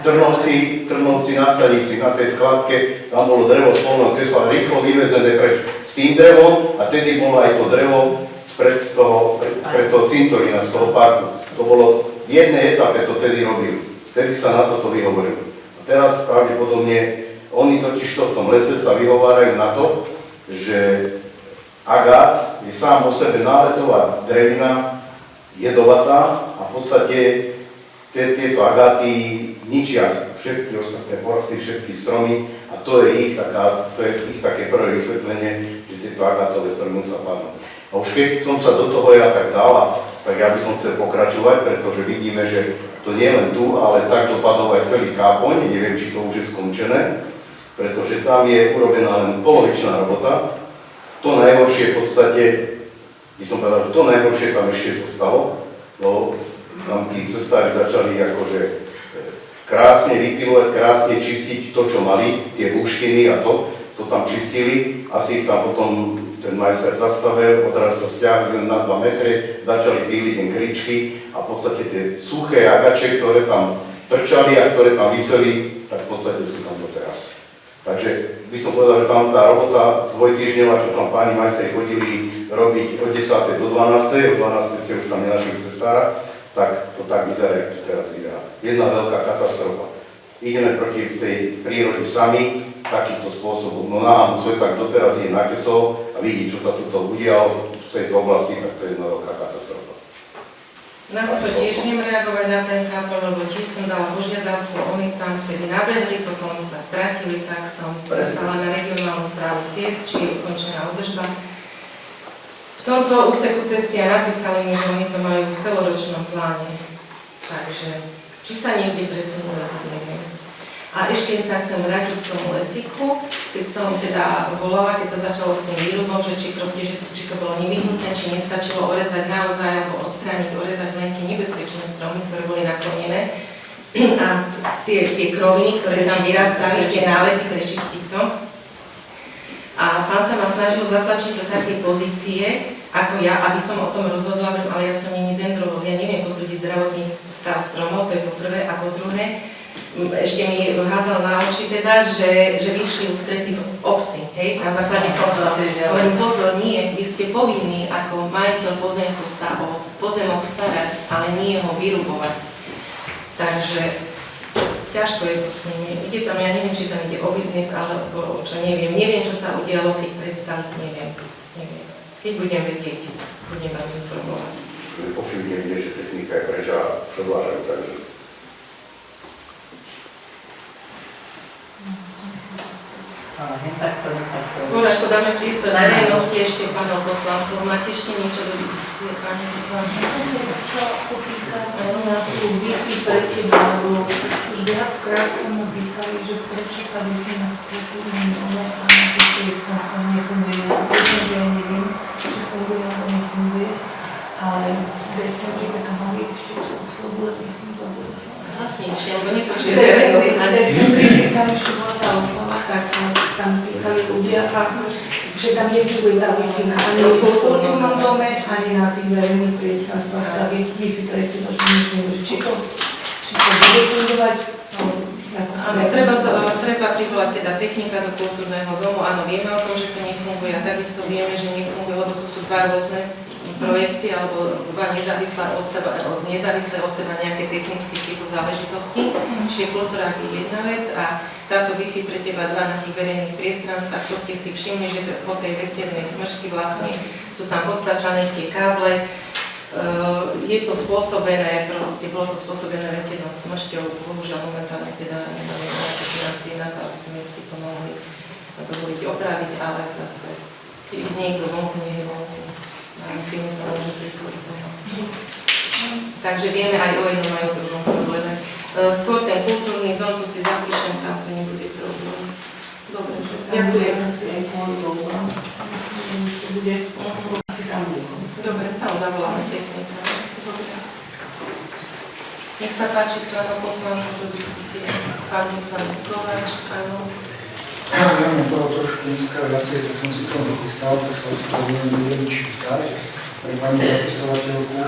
Trnovci na stanici, na tej skladke, tam bolo drevo z polného kresla rýchlo vyvezené preč s tým drevom a tedy bolo aj to drevo spred toho cintorína, z toho parku. To bolo v jednej etape, to tedy robili. Vtedy sa na toto vyhovorili. A teraz pravdepodobne oni totiž v tom lese sa vyhovárajú na to, že agát je sám o sebe náletová drevina, jedovatá a v podstate tieto agáty ničia všetky ostatné porasty, všetky stromy a to je ich také prvé vysvetlenie, že tieto agátové stromy musia padnúť. A už keď som sa do toho ja tak dal, tak ja by som chcel pokračovať, pretože vidíme, že to nie len tu, ale takto padol aj celý Kápoň, neviem, či to už je skončené, pretože tam je urobená len polovičná robota. To najhoršie v podstate, by som povedal, že to najhoršie tam ešte zostalo, lebo tam tí cestári začali akože krásne vypilovať, krásne čistiť to, čo mali, tie húštiny a to tam čistili. Asi ich tam potom ten majster zastavil, odrazu sa stiahli na 2 metre, začali píliť len kričky a v podstate tie suché agače, ktoré tam trčali a ktoré tam viseli, tak v podstate sú tam doteraz. Takže by som povedal, že tam tá robota dvojtýždňová, čo tam páni majsteri chodili robiť od 10. do 12. Od 12. ste už tam nenašli cestára, tak to tak vyzerá, jak to teraz vyzerá. Jedna veľká katastrofa. Ideme proti tej prírode sami, takýmto spôsobom. No nám Sveták doteraz nie nakesol a vidí, čo sa tuto udialo v tejto oblasti, tak to je jedna veľká katastrofa. Na to tiež viem reagovať na ten Kápoň, lebo tiež som dala požiadavku, oni tam vtedy nabehli, potom sa stratili, tak som písala na regionálnu správu ciest, či je ukončená údržba. V tomto úseku cesty a napísali mi, že oni to majú v celoročnom pláne. Takže, či sa niekde presunuli, neviem. A ešte sa chcem vrátiť k tomu lesíku, keď som teda volala, keď sa začalo s tým výrubom, že či to bolo nevyhnutné, či nestačilo orezať naozaj, alebo odstrániť, orezať len tie nebezpečné stromy, ktoré boli naklonené. A tie kroviny, ktoré tam vyrastali, tie nálety, prečistiť to. A pán sa ma snažil zatlačiť do takej pozície, ako ja, aby som o tom rozhodla, ale ja som nie dendrolog, ja neviem posúdiť zdravotný stav stromov, to je po prvé, a po druhé, ešte mi hádzal na oči teda, že vyšli ústrety v obci, hej, na základe toho. Len pozor, nie, vy ste povinní ako majiteľ pozemku sa o pozemok starať, ale nie ho vyrubovať. Takže ťažko je to s nimi. Ide tam, ja neviem, či tam ide o biznis, alebo čo neviem. Neviem, čo sa udialo, keď prestali, neviem. Keď budem vedieť, budem vás informovať. Očividne vidie, že technika je preč a predvážajú takže. Skôr ako dáme prístor verejnosti ešte pánov poslancov, máte ešte niečo do diskusie, páni poslanci? Chcela popýtať na tú Wi-Fi pre teba, lebo už viackrát sa ma pýtali, že prečo tá Wi-Fi na kultúrnom dome a na tých priestranstvom nefunguje. Ja si myslím, že ja neviem, či funguje alebo nefunguje, ale v decembri taká mali ešte tú slobu, lebo ja som to bude Hlasnejšie, lebo nepočuje verejnosť. V decembri, keď tam ešte bola tá oslava, tak tam pýtali ľudia, že tam nefunguje tá Wi-Fi ani v kultúrnom dome, ani na tých verejných priestranstvách. Tá Wi-Fi pre teba, že nefunguje. Či to bude fungovať? Áno, treba privolať teda technika do kultúrneho domu. Áno, vieme o tom, že to nefunguje a takisto vieme, že nefunguje, lebo to sú dva rôzne projekty alebo dva nezávislé od seba nejaké technické tieto záležitosti. Čiže kultúra je jedna vec a tá táto Wi-Fi pre teba 2 na tých verejných priestranstvách, to ste si všimli, že po tej veternej smršky vlastne sú tam postačané tie káble. Je to spôsobené, proste bolo to spôsobené veternou smršťou, bohužiaľ momentálne teda nemáme nejaké financie na to, aby sme si to mohli dovoliť opraviť, ale zase, keď niekto vonku, nie je vonku, na firmu sa môže pripojiť doma. Takže vieme aj o jednom, aj o druhom probléme. Skôr ten kultúrny dom, co si zapíšem, tam to nebude problém. Dobre, že ďakujem. Si aj kvôli voľbám. Ešte bude asi tam niekoho. Dobre, tam zavoláme technika. Dobre. Nech sa páči strana poslanca do diskusie. Pán poslanec Kováč, áno. Ja mám toho trošku dneska viacej, tak som si to napísal, tak sa to budem čítať. Pre pani zapisovateľku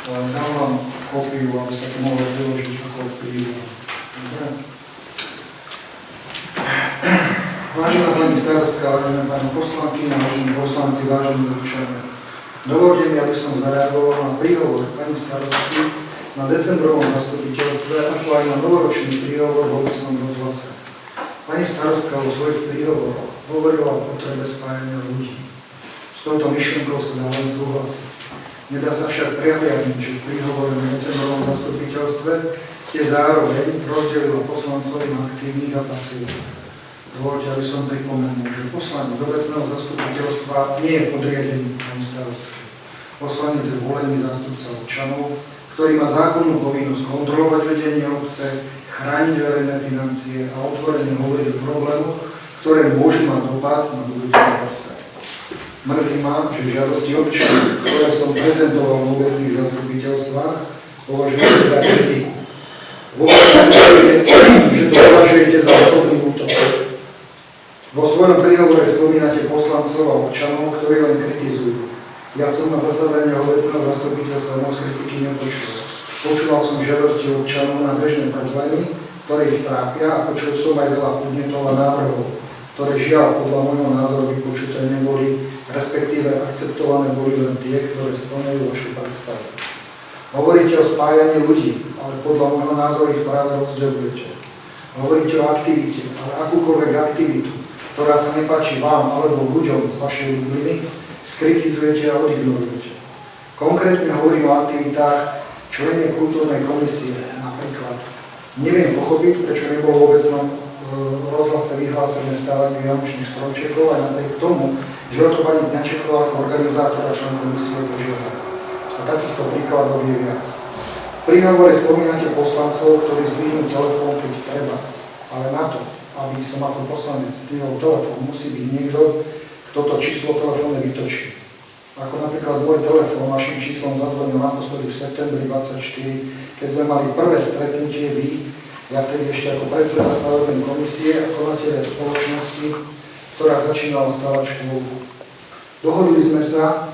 dám vám kópiu, aby sa to mohlo vyložiť ako príru. Dobre. Vážená pani starostka, vážená pani poslankyňa, vážení poslanci, vážení občania. Dovolte mi, aby som zareagoval na príhovor pani starostky na decembrovom zastupiteľstve, ako aj na novoročný príhovor v obecnom rozhlase. Pani starostka vo svojich príhovoroch hovorila o potrebe spájania ľudí. S touto myšlienkou sa dá len súhlasiť. Nedá sa však prehliadniť, že v príhovore na decembrovom zastupiteľstve ste zároveň rozdelili poslancov na aktívnych a pasívnych. Dovoľte, aby som pripomenul, že poslanec obecného zastupiteľstva nie je podriadený pani starostky. Poslanec je volený zástupca občanov, ktorý má zákonnú povinnosť kontrolovať vedenie obce, chrániť verejné financie a otvorene hovoriť o problémoch, ktoré môžu mať dopad na budúcnosť obce. Mrzí ma, že žiadosti občanov, ktoré som prezentoval v obecných zastupiteľstvách, považujete za kritiku. Že to považujete za osobný útok. Vo svojom príhovore spomínate poslancov a občanov, ktorí len kritizujú. Ja som na zasadanie obecného zastupiteľstva moc kritiky nepočul. Počúval som žiadosti občanov na bežné problémy, ktoré ich trápia, a počul som aj veľa podnetov a návrhov, ktoré žiaľ podľa môjho názoru vypočuté neboli, respektíve akceptované boli len tie, ktoré spĺňajú vaše predstavy. Hovoríte o spájaní ľudí, ale podľa môjho názoru ich práve rozdeľujete. Hovoríte o aktivite, ale akúkoľvek aktivitu, ktorá sa nepáči vám alebo ľuďom z vašej bubliny, skritizujete a odignorujete. Konkrétne hovorím o aktivitách členie kultúrnej komisie, napríklad. Neviem pochopiť, prečo nebolo v obecnom rozhlase vyhlásené stávanie vianočných stromčekov, aj napriek tomu, že o to pani Kňačeková ako organizátora člen komisie požiadala. A takýchto príkladov je viac. V príhovore spomínate poslancov, ktorí zdvihnú telefón, keď treba, ale na to, aby som ako poslanec zdvihol telefón, musí byť niekto, kto to číslo telefónne vytočí. Ako napríklad môj telefón vašim číslom zazvonil naposledy v septembri 24, keď sme mali prvé stretnutie vy, ja vtedy ešte ako predseda stavebnej komisie a konateľe spoločnosti, ktorá začínala stavať škôlku. Dohodli sme sa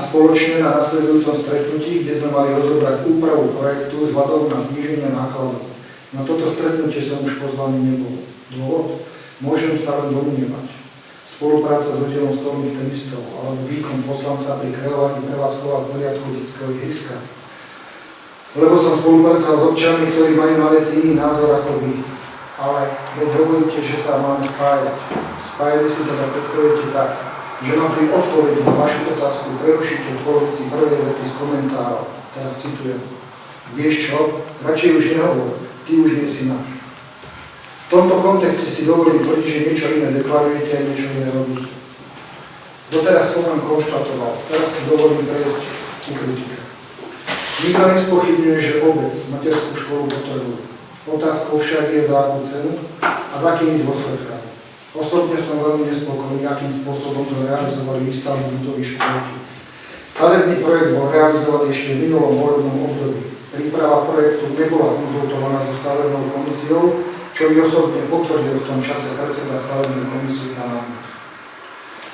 spoločne na nasledujúcom stretnutí, kde sme mali rozobrať úpravu projektu z hľadom na zníženie nákladov. Na toto stretnutie som už pozvaný nebol. Dôvod? Môžem sa len domnievať. Spolupráca s oddielom stolných tenistov alebo výkon poslanca pri kreovaní prevádzkového poriadku detského ihriska. Lebo som spolupracoval s občanmi, ktorí majú na veci iný názor ako vy. Ale keď hovoríte, že sa máme spájať, spájali si teda predstavujete tak, že mám pri odpovedi na vašu otázku prerušíte v polovici prvej vety s komentárov. Teraz citujem. Vieš čo? Radšej už nehovor, ty už nie si náš. V tomto kontexte si dovolím tvrdiť, že niečo iné deklarujete a niečo iné robíte. Doteraz som len konštatoval, teraz si dovolím prejsť ku kritike. Nikto nespochybňuje, že obec materskú školu potrebuje. Otázkou však je za akú cenu a za akými dôsledkami. Osobne som veľmi nespokojný, akým spôsobom sme realizovali výstavbu budovy školky. Stavebný projekt bol realizovaný ešte v minulom volebnom období. Príprava projektu nebola konzultovaná so stavebnou komisiou, čo by osobne potvrdil v tom čase predseda stavebnej komisie Kanán.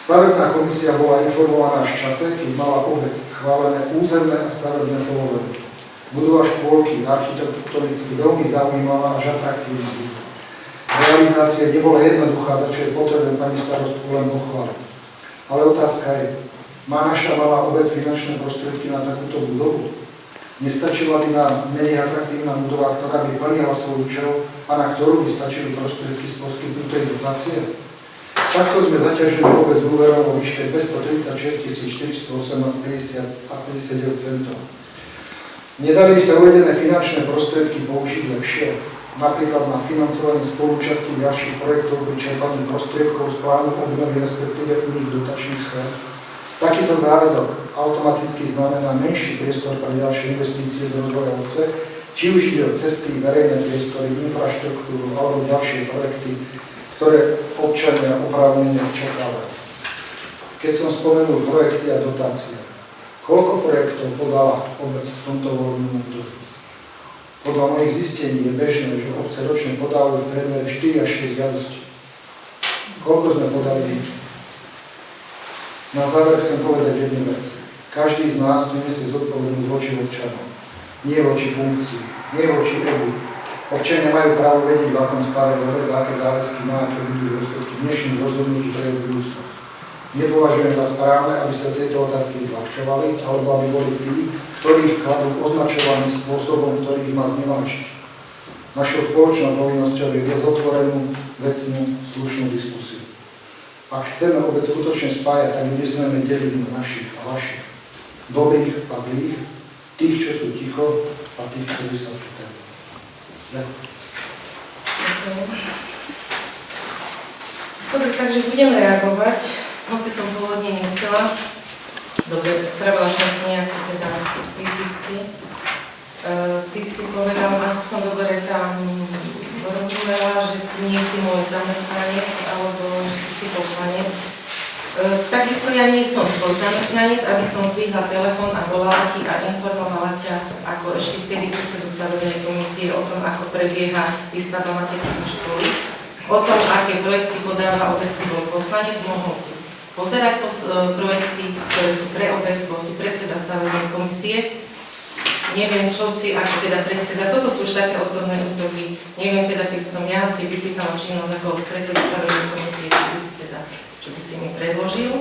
Stavebná komisia bola informovaná až v čase, keď mala obec schválené územné a stavebné povolenie. Budova škôlky architektonicky veľmi zaujímavá až atraktívna. Realizácia nebola jednoduchá, za čo je potrebné pani starostku len pochváliť. Ale otázka je, má naša malá obec finančné prostriedky na takúto budovu? Nestačila by nám menej atraktívna budova, ktorá by plnila svoj účel a na ktorú by stačili prostriedky z poskytnutej dotácie? Takto sme zaťažili obec úverom vo výške 236 418,59 centov. Nedali by sa uvedené finančné prostriedky použiť lepšie, napríklad na financovanie spolúčasti ďalších projektov pri čerpaní prostriedkov z plánu obnovy respektíve iných dotačných sfér. Takýto záväzok automaticky znamená menší priestor pre ďalšie investície do rozvoja obce, či už ide o cesty, verejné priestory, infraštruktúru alebo ďalšie projekty, ktoré občania oprávnene očakávajú. Keď som spomenul projekty a dotácie, koľko projektov podala obec v tomto volebnom období? Podľa mojich zistení je bežné, že obce ročne podávajú v priemere 4 až 6 žiadostí. Koľko sme podali my? Na záver chcem povedať jednu vec. Každý z nás nesie zodpovednosť voči občanom. Nie voči funkcii, nie voči egu. Občania majú právo vedieť, v akom stave obec, aké záväzky má, aké budú dôsledky dnešných rozhodnutí pre budúcnosť. Nepovažujem za správne, aby sa tieto otázky vyľahčovali, alebo aby boli tí, ktorých kladú označovaným spôsobom, ktorý ich má znevážiť. Našou spoločnou povinnosťou je viesť otvorenú, vecnú, slušnú diskusiu. Ak chceme obec skutočne spájať, tak ju nesmieme deliť na našich a vašich, dobrých a zlých, tých, čo sú ticho a tých, ktorí sa včítajú. Dobre, takže budem reagovať. Hoci som pôvodne nechcela. Dobre, trebala som si nejaké teda výpisky. Ty si povedal, ako som dobre tam rozumela, že ty nie si môj zamestnanec, alebo že ty si poslanec. Takisto ja nie som tvoj zamestnanec, aby som zdvihla telefón a volala ti a informovala ťa, ako ešte vtedy predsedu stavebnej komisie o tom, ako prebieha výstavba materskej školy, o tom, aké projekty podáva obec, bol poslanec, mohol si pozerať projekty, ktoré sú pre obec, bol si predseda stavebnej komisie. Neviem, čo si ako teda predseda, toto sú už také osobné útoky. Neviem teda, keby som ja si vypýtala činnosť ako predseda stavebnej komisie, čo by si mi predložil.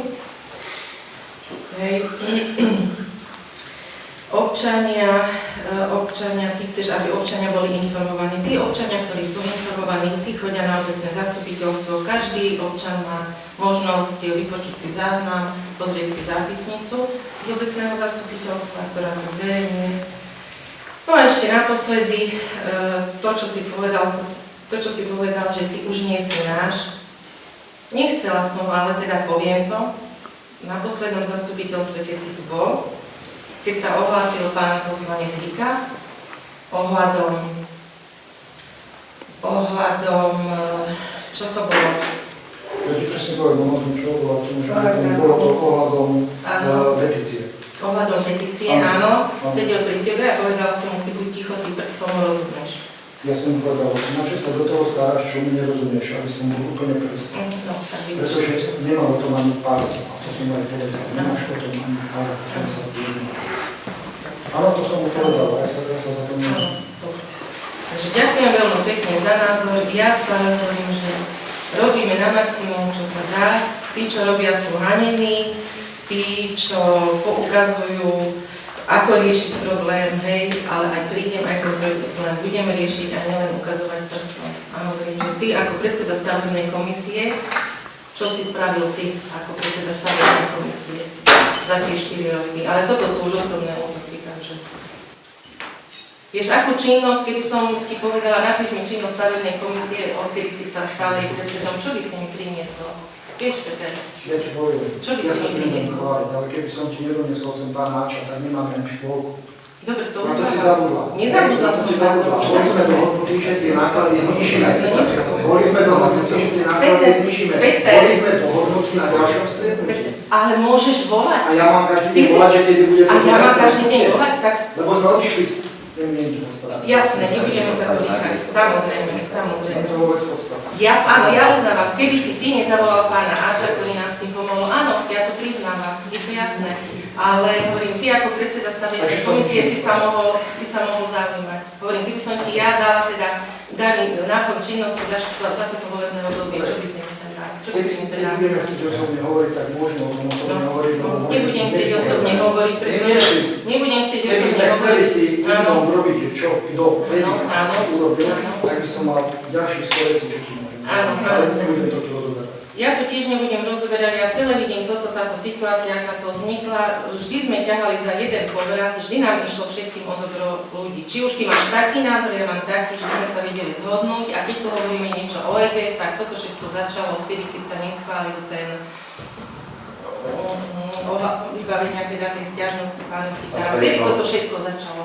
Hej. Občania, ty chceš, aby občania boli informovaní. Tí občania, ktorí sú informovaní, tí chodia na obecné zastupiteľstvo. Každý občan má možnosť vypočuť si záznam, pozrieť si zápisnicu z obecného zastupiteľstva, ktorá sa zverejňuje. No a ešte naposledy, to, čo si povedal, že ty už nie si náš. Nechcela som, ale teda poviem to. Na poslednom zastupiteľstve, keď si tu bol, keď sa ohlásil pán poslanec Vika ohľadom, čo to bolo? Ja ti presne poviem, čo bolo to ohľadom petície. Ohľadom petície, áno, sedel pri tebe a povedal som mu, ty buď ticho, ty tomu rozumieš. Ja som mu povedal, na čo sa do toho staráš, čo mi nerozumieš, aby som bol úplne presný. No, tak vidíš. Pretože nemá o tom ani pár, a to som aj povedal, nemáš o tom ani pár, čo sa bude. Áno, to som mu povedal, ja sa za to nemám. Takže ďakujem veľmi pekne za názor. Ja stále hovorím, že robíme na maximum, čo sa dá. Tí, čo robia, sú hanení. Tí, čo poukazujú, ako riešiť problém, hej, ale aj prídem, aj problém budeme riešiť a nielen ukazovať prstom. Áno, hovorím, že ty ako predseda stavebnej komisie, čo si spravil ty ako predseda stavebnej komisie za tie 4 roky. Ale toto sú už osobné útoky, takže... Vieš, akú činnosť, keby som ti povedala, napíš mi činnosť stavebnej komisie, odkedy si sa stala jej predsedom, čo by si mi priniesol? Vieš, Peter? Ja ti poviem, čo by ja si sa mi nebudem priniesol? chváliť, ale keby som ti nedoniesol sem pán Máča, tak nemáme ani škôlku. Dobre, to Na to si zabudla. Nezabudla som. Boli sme dohodnutí, že tie náklady znižíme. Boli sme dohodnutí, že tie náklady znižíme. Boli sme dohodnutí na ďalšom stretnutí. Ale môžeš volať. A ja mám každý deň volať, že keď bude to... A ja mám každý deň volať, tak... Lebo sme odišli z... Jasné, nebudeme sa dotýkať. Samozrejme. To vôbec podstatné. Áno, ja uznávam, keby si ty nezavolal pána Ača, ktorý nás tým pomohol, áno, ja to priznávam, je to jasné. Ale hovorím, ty ako predseda stavebnej komisie si sa mohol zaujímať. Hovorím, keby som ti ja dala teda daný náplň činnosti za toto volebné obdobie, čo by sme museli dať? Čo by si mysleli Keď budeme chcieť osobne hovoriť, tak môžeme o tom osobne hovoriť. Nebudem chcieť osobne hovoriť, pretože nebudem chcieť Keby osobne sme chceli hovoriť. si jednom robiť, že čo, kto, kedy, Áno. urobil, Áno. tak by som mal ďalších 100 vecí, čo tu môžem. Áno. Ale nebudem to tu rozoberať. Ja to tiež nebudem rozoberať, ja celé vidím táto situácia, ako to vznikla. Vždy sme ťahali za jeden poveranc, vždy nám išlo všetkým o dobro ľudí. Či už ty máš taký názor, ja mám taký, vždy sme sa vedeli zhodnúť a keď tu hovoríme niečo o EG, tak toto všetko začalo vtedy, keď sa neschválil ten vybavenia teda tej sťažnosti pána Sitára. Vtedy toto všetko začalo.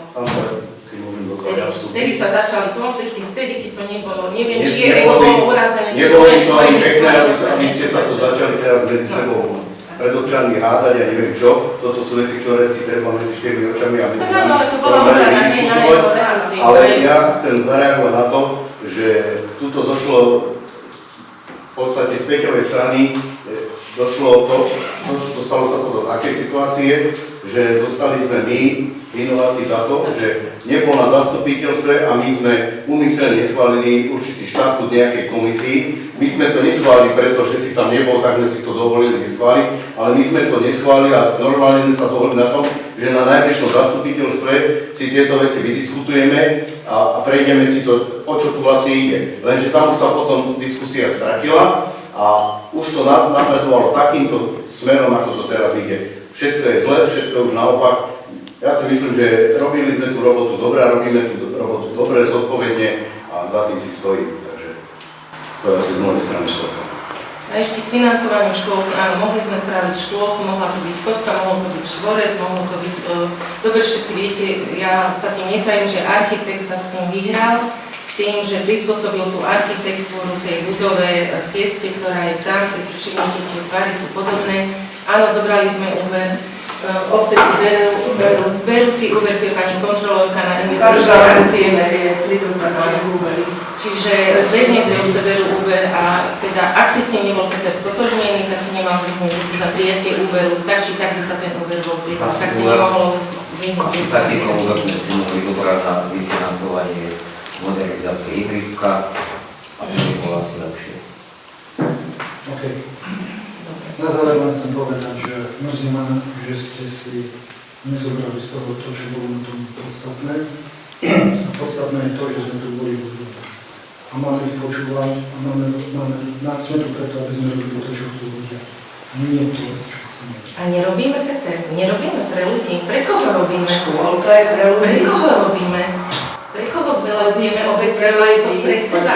Keď môžem do toho ja vstúpiť. Vtedy sa začali konflikty, vtedy, keď to nebolo. Neviem, či je Nebolo bolo urazené, či Nebolo by to bolo ani pekné, aby ste sa tu začali teraz medzi sebou pred očami hádať a neviem čo. Toto sú veci, ktoré si treba medzi štyrmi očami a medzi No, ale to bola obrana, nie na jeho reakciu. Ale ja chcem zareagovať na to, že tuto došlo v podstate z Peťovej strany dostalo sa to do takej situácie, že zostali sme my vinovatí za to, že nebol na zastupiteľstve a my sme úmyselne neschválili určitý štatút nejakej komisii. My sme to neschválili, pretože si tam nebol, tak sme si to dovolili neschváliť, ale my sme to neschválili a normálne sme sa dohodli na tom, že na najbližšom zastupiteľstve si tieto veci vydiskutujeme a prejdeme si to, o čo tu vlastne ide. Lenže tam sa potom diskusia stratila a už to napredovalo takýmto smerom, ako to teraz ide. Všetko je zle, všetko je už naopak. Ja si myslím, že robili sme tú robotu dobre, robíme tú robotu dobre, zodpovedne a za tým si stojím. Takže to je asi z mojej strany. A ešte k financovaniu škôlky, áno, mohli sme spraviť škôlku, mohla to byť kocka, mohol to byť štvorec, mohol to byť, dobre všetci viete, ja sa tým netajím, že architekt sa s tým vyhral, s tým, že prispôsobil tú architektúru tej budove sieste, ktorá je tam, keď si všimnete, tie tvary sú podobné. Áno, zobrali sme úver, obce si berú si úver, to je pani kontrolórka na investičné akcie. Čiže bežne si obce berú úver a teda, ak si s tým nebol Peter stotožnený, tak si nemal zvyknúť za prijatie úveru, tak či tak by sa ten úver bol prijal, tak si nemohol zvyknúť. Takýto úver sme si mohli zobrať na vyfinancovanie modernizácie ihriska a to by bolo asi lepšie. OK. Na záver len chcem povedať, že mrzí ma, že ste si nezobrali z toho to, čo bolo na tom podstatné. A podstatné je to, že sme tu boli v ľuďoch. A máme ich počúvať a sme tu preto, aby sme robili to, čo chcú ľudia. Nie to, čo chceme. A nerobíme, Peter, nerobíme pre ľudí. Pre koho robíme? Škôlka je pre ľudí. Pre koho robíme? Pre koho zveľadujeme obec, je to pre seba.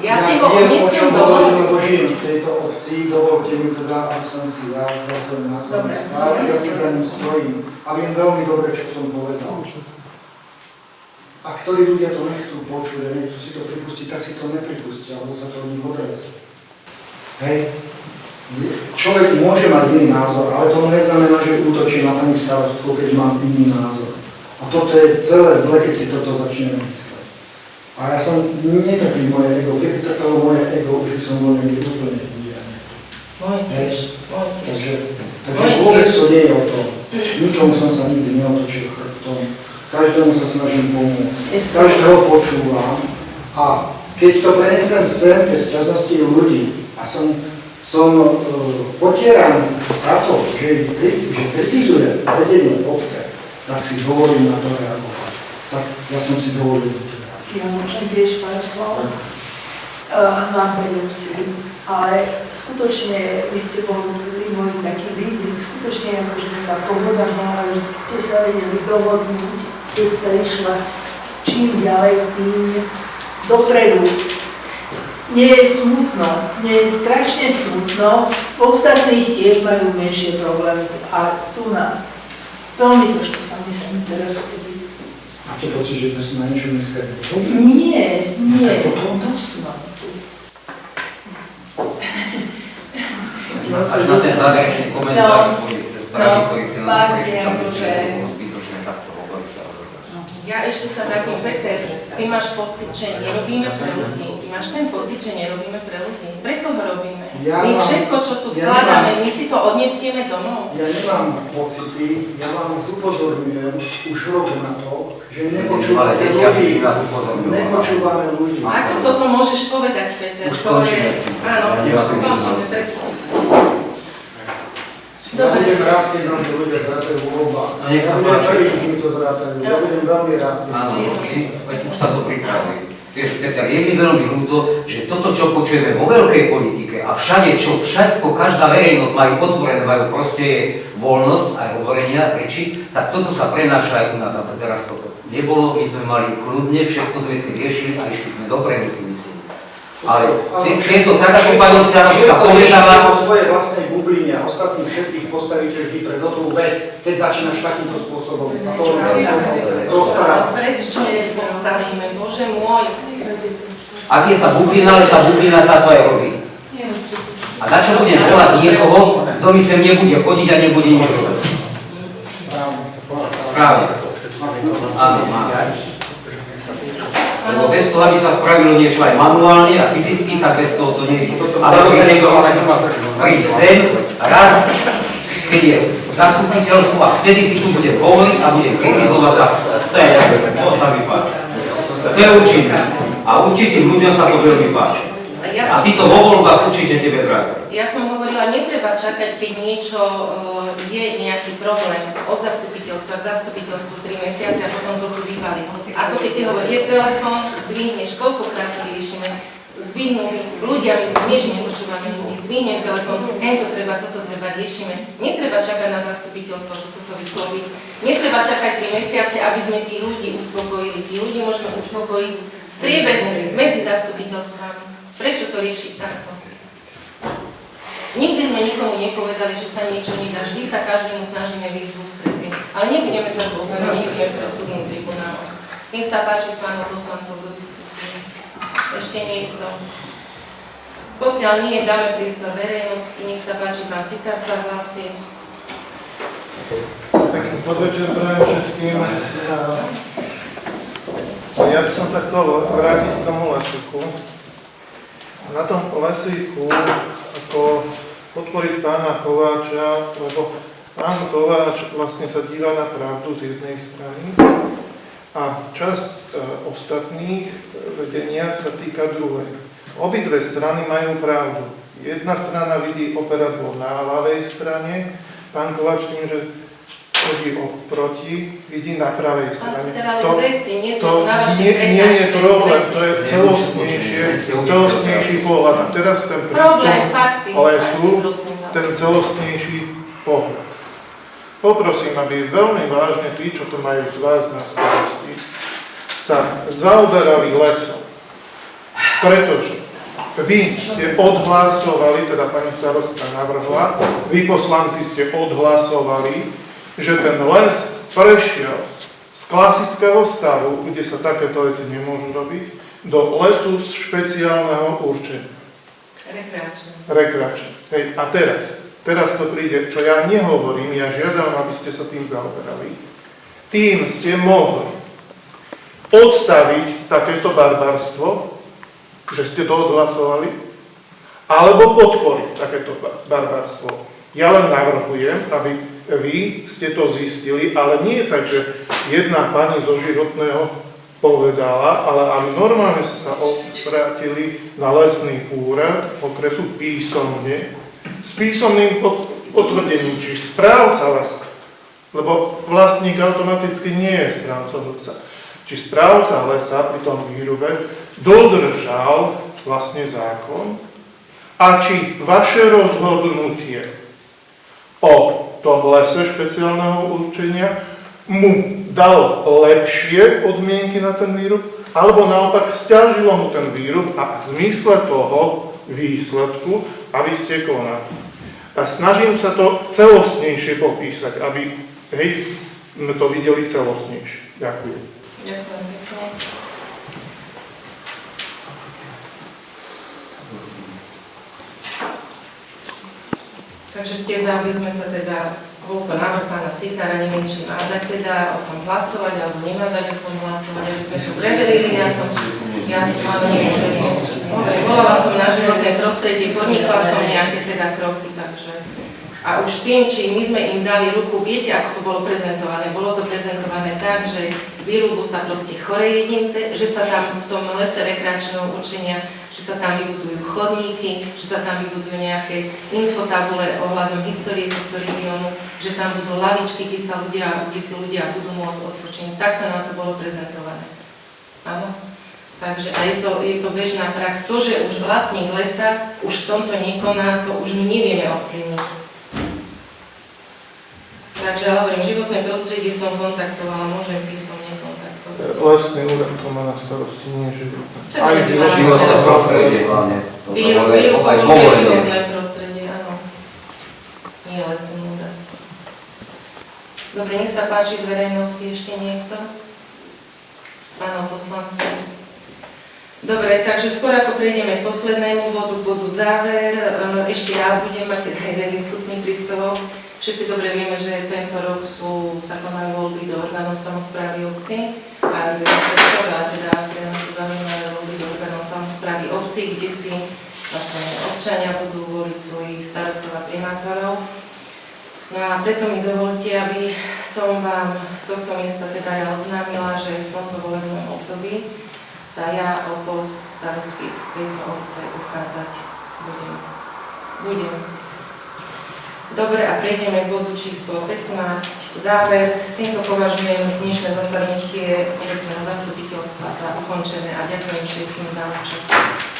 Ja si ho odniesiem domov. Lebo žijem v tejto obci, dovolte mi teda, aby som si ja za svoj názor stál, ja si za ním stojím a viem veľmi dobre, čo som povedal. A ktorí ľudia to nechcú počuť a nechcú si to pripustiť, tak si to nepripustia, alebo sa to od nich odrazí. Hej, človek môže mať iný názor, ale to neznamená, že útočí na pani starostku, keď mám iný názor. A toto je celé zle, keď si toto začneme mysleť. A ja som netrpím moje ego, keby trpelo moje ego, už by som bol niekde úplne udianý. Môj tiež, môj tiež. Takže vôbec to nie je o tom. Nikomu som sa nikdy neotočil chrbtom. Každému sa snažím pomôcť. Každého počúvam a keď to prenesem sem, tie sťažnosti ľudí a som potieraný za to, že kritizuje vedenie obce, tak si dovolím na to reagovať. Tak ja som si dovolil na to reagovať. Ja môžem tiež pár slov vám predovci, ale skutočne vy ste boli môj taký lídrik, skutočne akože taká pohoda bola, že ste sa vedeli dohodnúť, cesta išla čím ďalej, tým dopredu. Nie je smutno, nie je strašne smutno, ostatných tiež majú menšie problémy a tu na veľmi trošku sa mi teraz chodí. Máte pocit, že sme na niečo dneska nedohodli? Nie, to som. Až na ten záverečný komentár svojich strany, ktorý si nám fakt je, prečítal, že... zbytočne takto hovoriť. Ja ešte sa vrátim, Peter, Ty máš pocit, že nerobíme pre ľudí. Ty máš ten pocit, že nerobíme pre ľudí. Pre koho robíme? My všetko, čo tu vkladáme, my si to odniesieme domov. Ja nemám pocity, ja vám upozorňujem už rok na to, že nepočúvame ľudí. Nepočúvame ľudí. Ako toto môžeš povedať, Peter? Už končíme. Áno, končíme, presne. Ja Dobre. budem rád, keď naši ľudia zrátajú voľbách. No nech sa Ja budem páči. prvý, keď mi to zrátajú. Ja budem veľmi rád. Áno, veď už sa to pripravuje. Vieš, Peter, je mi veľmi ľúto, že toto, čo počujeme vo veľkej politike a všade, čo všetko, každá verejnosť majú otvorené, majú proste voľnosť aj hovorenia, reči, tak toto sa prenáša aj u nás. A to teraz toto nebolo, my sme mali kľudne, všetko sme si riešili a išli sme dopredu, si myslím. Ale je to tak, ako pani starostka povedala. O svojej vlastnej bubline a ostatných všetkých postavíte vždy pre dobrú vec, keď začínaš takýmto spôsobom. A to rozstará. Prečo nepostavíme? Bože môj. Ak je tá bublina, ale tá bublina táto aj robí. A na čo budem volať niekoho, kto mi sem nebude chodiť a nebude nič robiť? Správne. Áno, má. Lebo bez toho, aby sa spravilo niečo aj manuálne a fyzicky, tak bez toho to nie je. Ale prísť sem raz, keď je zastupiteľstvo a vtedy si tu bude hovoriť a bude kritizovať a stajať. To sa mi páči. To je určite. A určitým ľuďom sa to veľmi páči. A ty to vo voľbách určite tebe zrátajú. Ja som hovorila, netreba čakať, keď niečo je nejaký problém od zastupiteľstva k zastupiteľstvu 3 mesiace a potom to tu vyvalí. Ako si ty hovorí, je telefón, zdvihneš, koľkokrát to riešime, zdvihnú ľudia, my nie, že nepočúvame ľudí, zdvihnem telefón, toto treba, riešime. Netreba čakať na zastupiteľstvo, že toto vypoví. Netreba čakať 3 mesiace, aby sme tí ľudí uspokojili. Tí ľudí môžeme uspokojiť v priebehu medzi zastupiteľstvami. Prečo to riešiť takto? Nikdy sme nikomu nepovedali, že sa niečo nedá. Vždy sa každému snažíme výjsť v ústretí. Ale nebudeme sa dôverovať, nie sme pred súdnym tribunálom. Nech sa páči s pánom poslancom do diskusie. Ešte niekto. Pokiaľ nie, dáme prístor verejnosti. Nech sa páči, pán Sitár sa hlási. Pekný podvečer prajem všetkým. Ja by som sa chcel vrátiť k tomu lesíku. Na tom lesíku ako podporiť pána Kováča, lebo pán Kováč vlastne sa díva na pravdu z jednej strany a časť ostatných vedenia sa týka druhej. Obidve strany majú pravdu. Jedna strana vidí operadlo na ľavej strane, pán Kováč tým, že chodí oproti, vidí na pravej strane. Nie je problém, to je celostnejší pohľad. A teraz ten prístup lesu, ten celostnejší pohľad. Poprosím, aby veľmi vážne tí, čo to majú z vás na starosti, sa zaoberali lesom. Pretože vy ste odhlasovali, teda pani starostka navrhla, vy poslanci ste odhlasovali, že ten les prešiel z klasického stavu, kde sa takéto veci nemôžu robiť, do lesu z špeciálneho určenia. Rekreačné. Hej, a teraz to príde, čo ja nehovorím, ja žiadam, aby ste sa tým zaoberali. Tým ste mohli odstaviť takéto barbarstvo, že ste to odhlasovali, alebo podporiť takéto barbarstvo. Ja len navrhujem, aby vy ste to zistili, ale nie je tak, že jedna pani zo Životného povedala, ale aby normálne sa obrátili na lesný úrad okresu písomne, s písomným potvrdením, či správca lesa, lebo vlastník automaticky nie je správcom lesa, či správca lesa pri tom výrube dodržal vlastne zákon a či vaše rozhodnutie o tom lese špeciálneho určenia mu dalo lepšie podmienky na ten výrub, alebo naopak sťažilo mu ten výrub a v zmysle toho výsledku, aby ste konali. A snažím sa to celostnejšie popísať, aby sme to videli celostnejšie. Ďakujem. Ďakujem pekne. Takže ste za, aby sme sa teda bol to návrh pána Sitára, neviem, či má dať teda o tom hlasovať, alebo nemá dať o tom hlasovať, aby sme to preverili. Ja som ale nemôžem. Volala som na životné prostredie, podnikla som nejaké teda kroky, takže... A už tým, či my sme im dali ruku, viete, ako to bolo prezentované? Bolo to prezentované tak, že vyrúbu sa proste choré jedince, že sa tam v tom lese rekreačného učenia, že sa tam vybudujú chodníky, že sa tam vybudujú nejaké infotabule ohľadom histórie tohto regiónu, že tam budú lavičky, kde si ľudia budú môcť odpočinúť. Takto nám to bolo prezentované. Áno? Takže a je to bežná prax. To, že už vlastník lesa už v tomto nekoná, to už my nevieme ovplyvniť. Takže ja hovorím, životné prostredie som kontaktovala, môžem písomne kontaktovať. Lesný úrad to má na starosti, nie životné. Aj Životné prostredie hlavne. Životné prostredie, áno. Nie lesný úrad. Dobre, nech sa páči z verejnosti ešte niekto? S pánom poslancom. Dobre, takže skôr ako prejdeme k poslednému bodu záver, ešte ja budem mať jeden diskusný príspevok. Všetci dobre vieme, že tento rok sa konajú voľby do orgánov samosprávy obcí a aj teda nás sú zaujímavé voľby do orgánov samosprávy obcí, kde si vlastne občania budú voliť svojich starostov a primátorov. No a preto mi dovolte, aby som vám z tohto miesta teda ja oznámila, že v tomto volebnom období sa ja o post starostky tejto obce uchádzať budem. Dobre, a prejdeme k bodu číslo 15. Záver. Týmto považujem dnešné zasadnutie obecného zastupiteľstva za ukončené a ďakujem všetkým za účasť.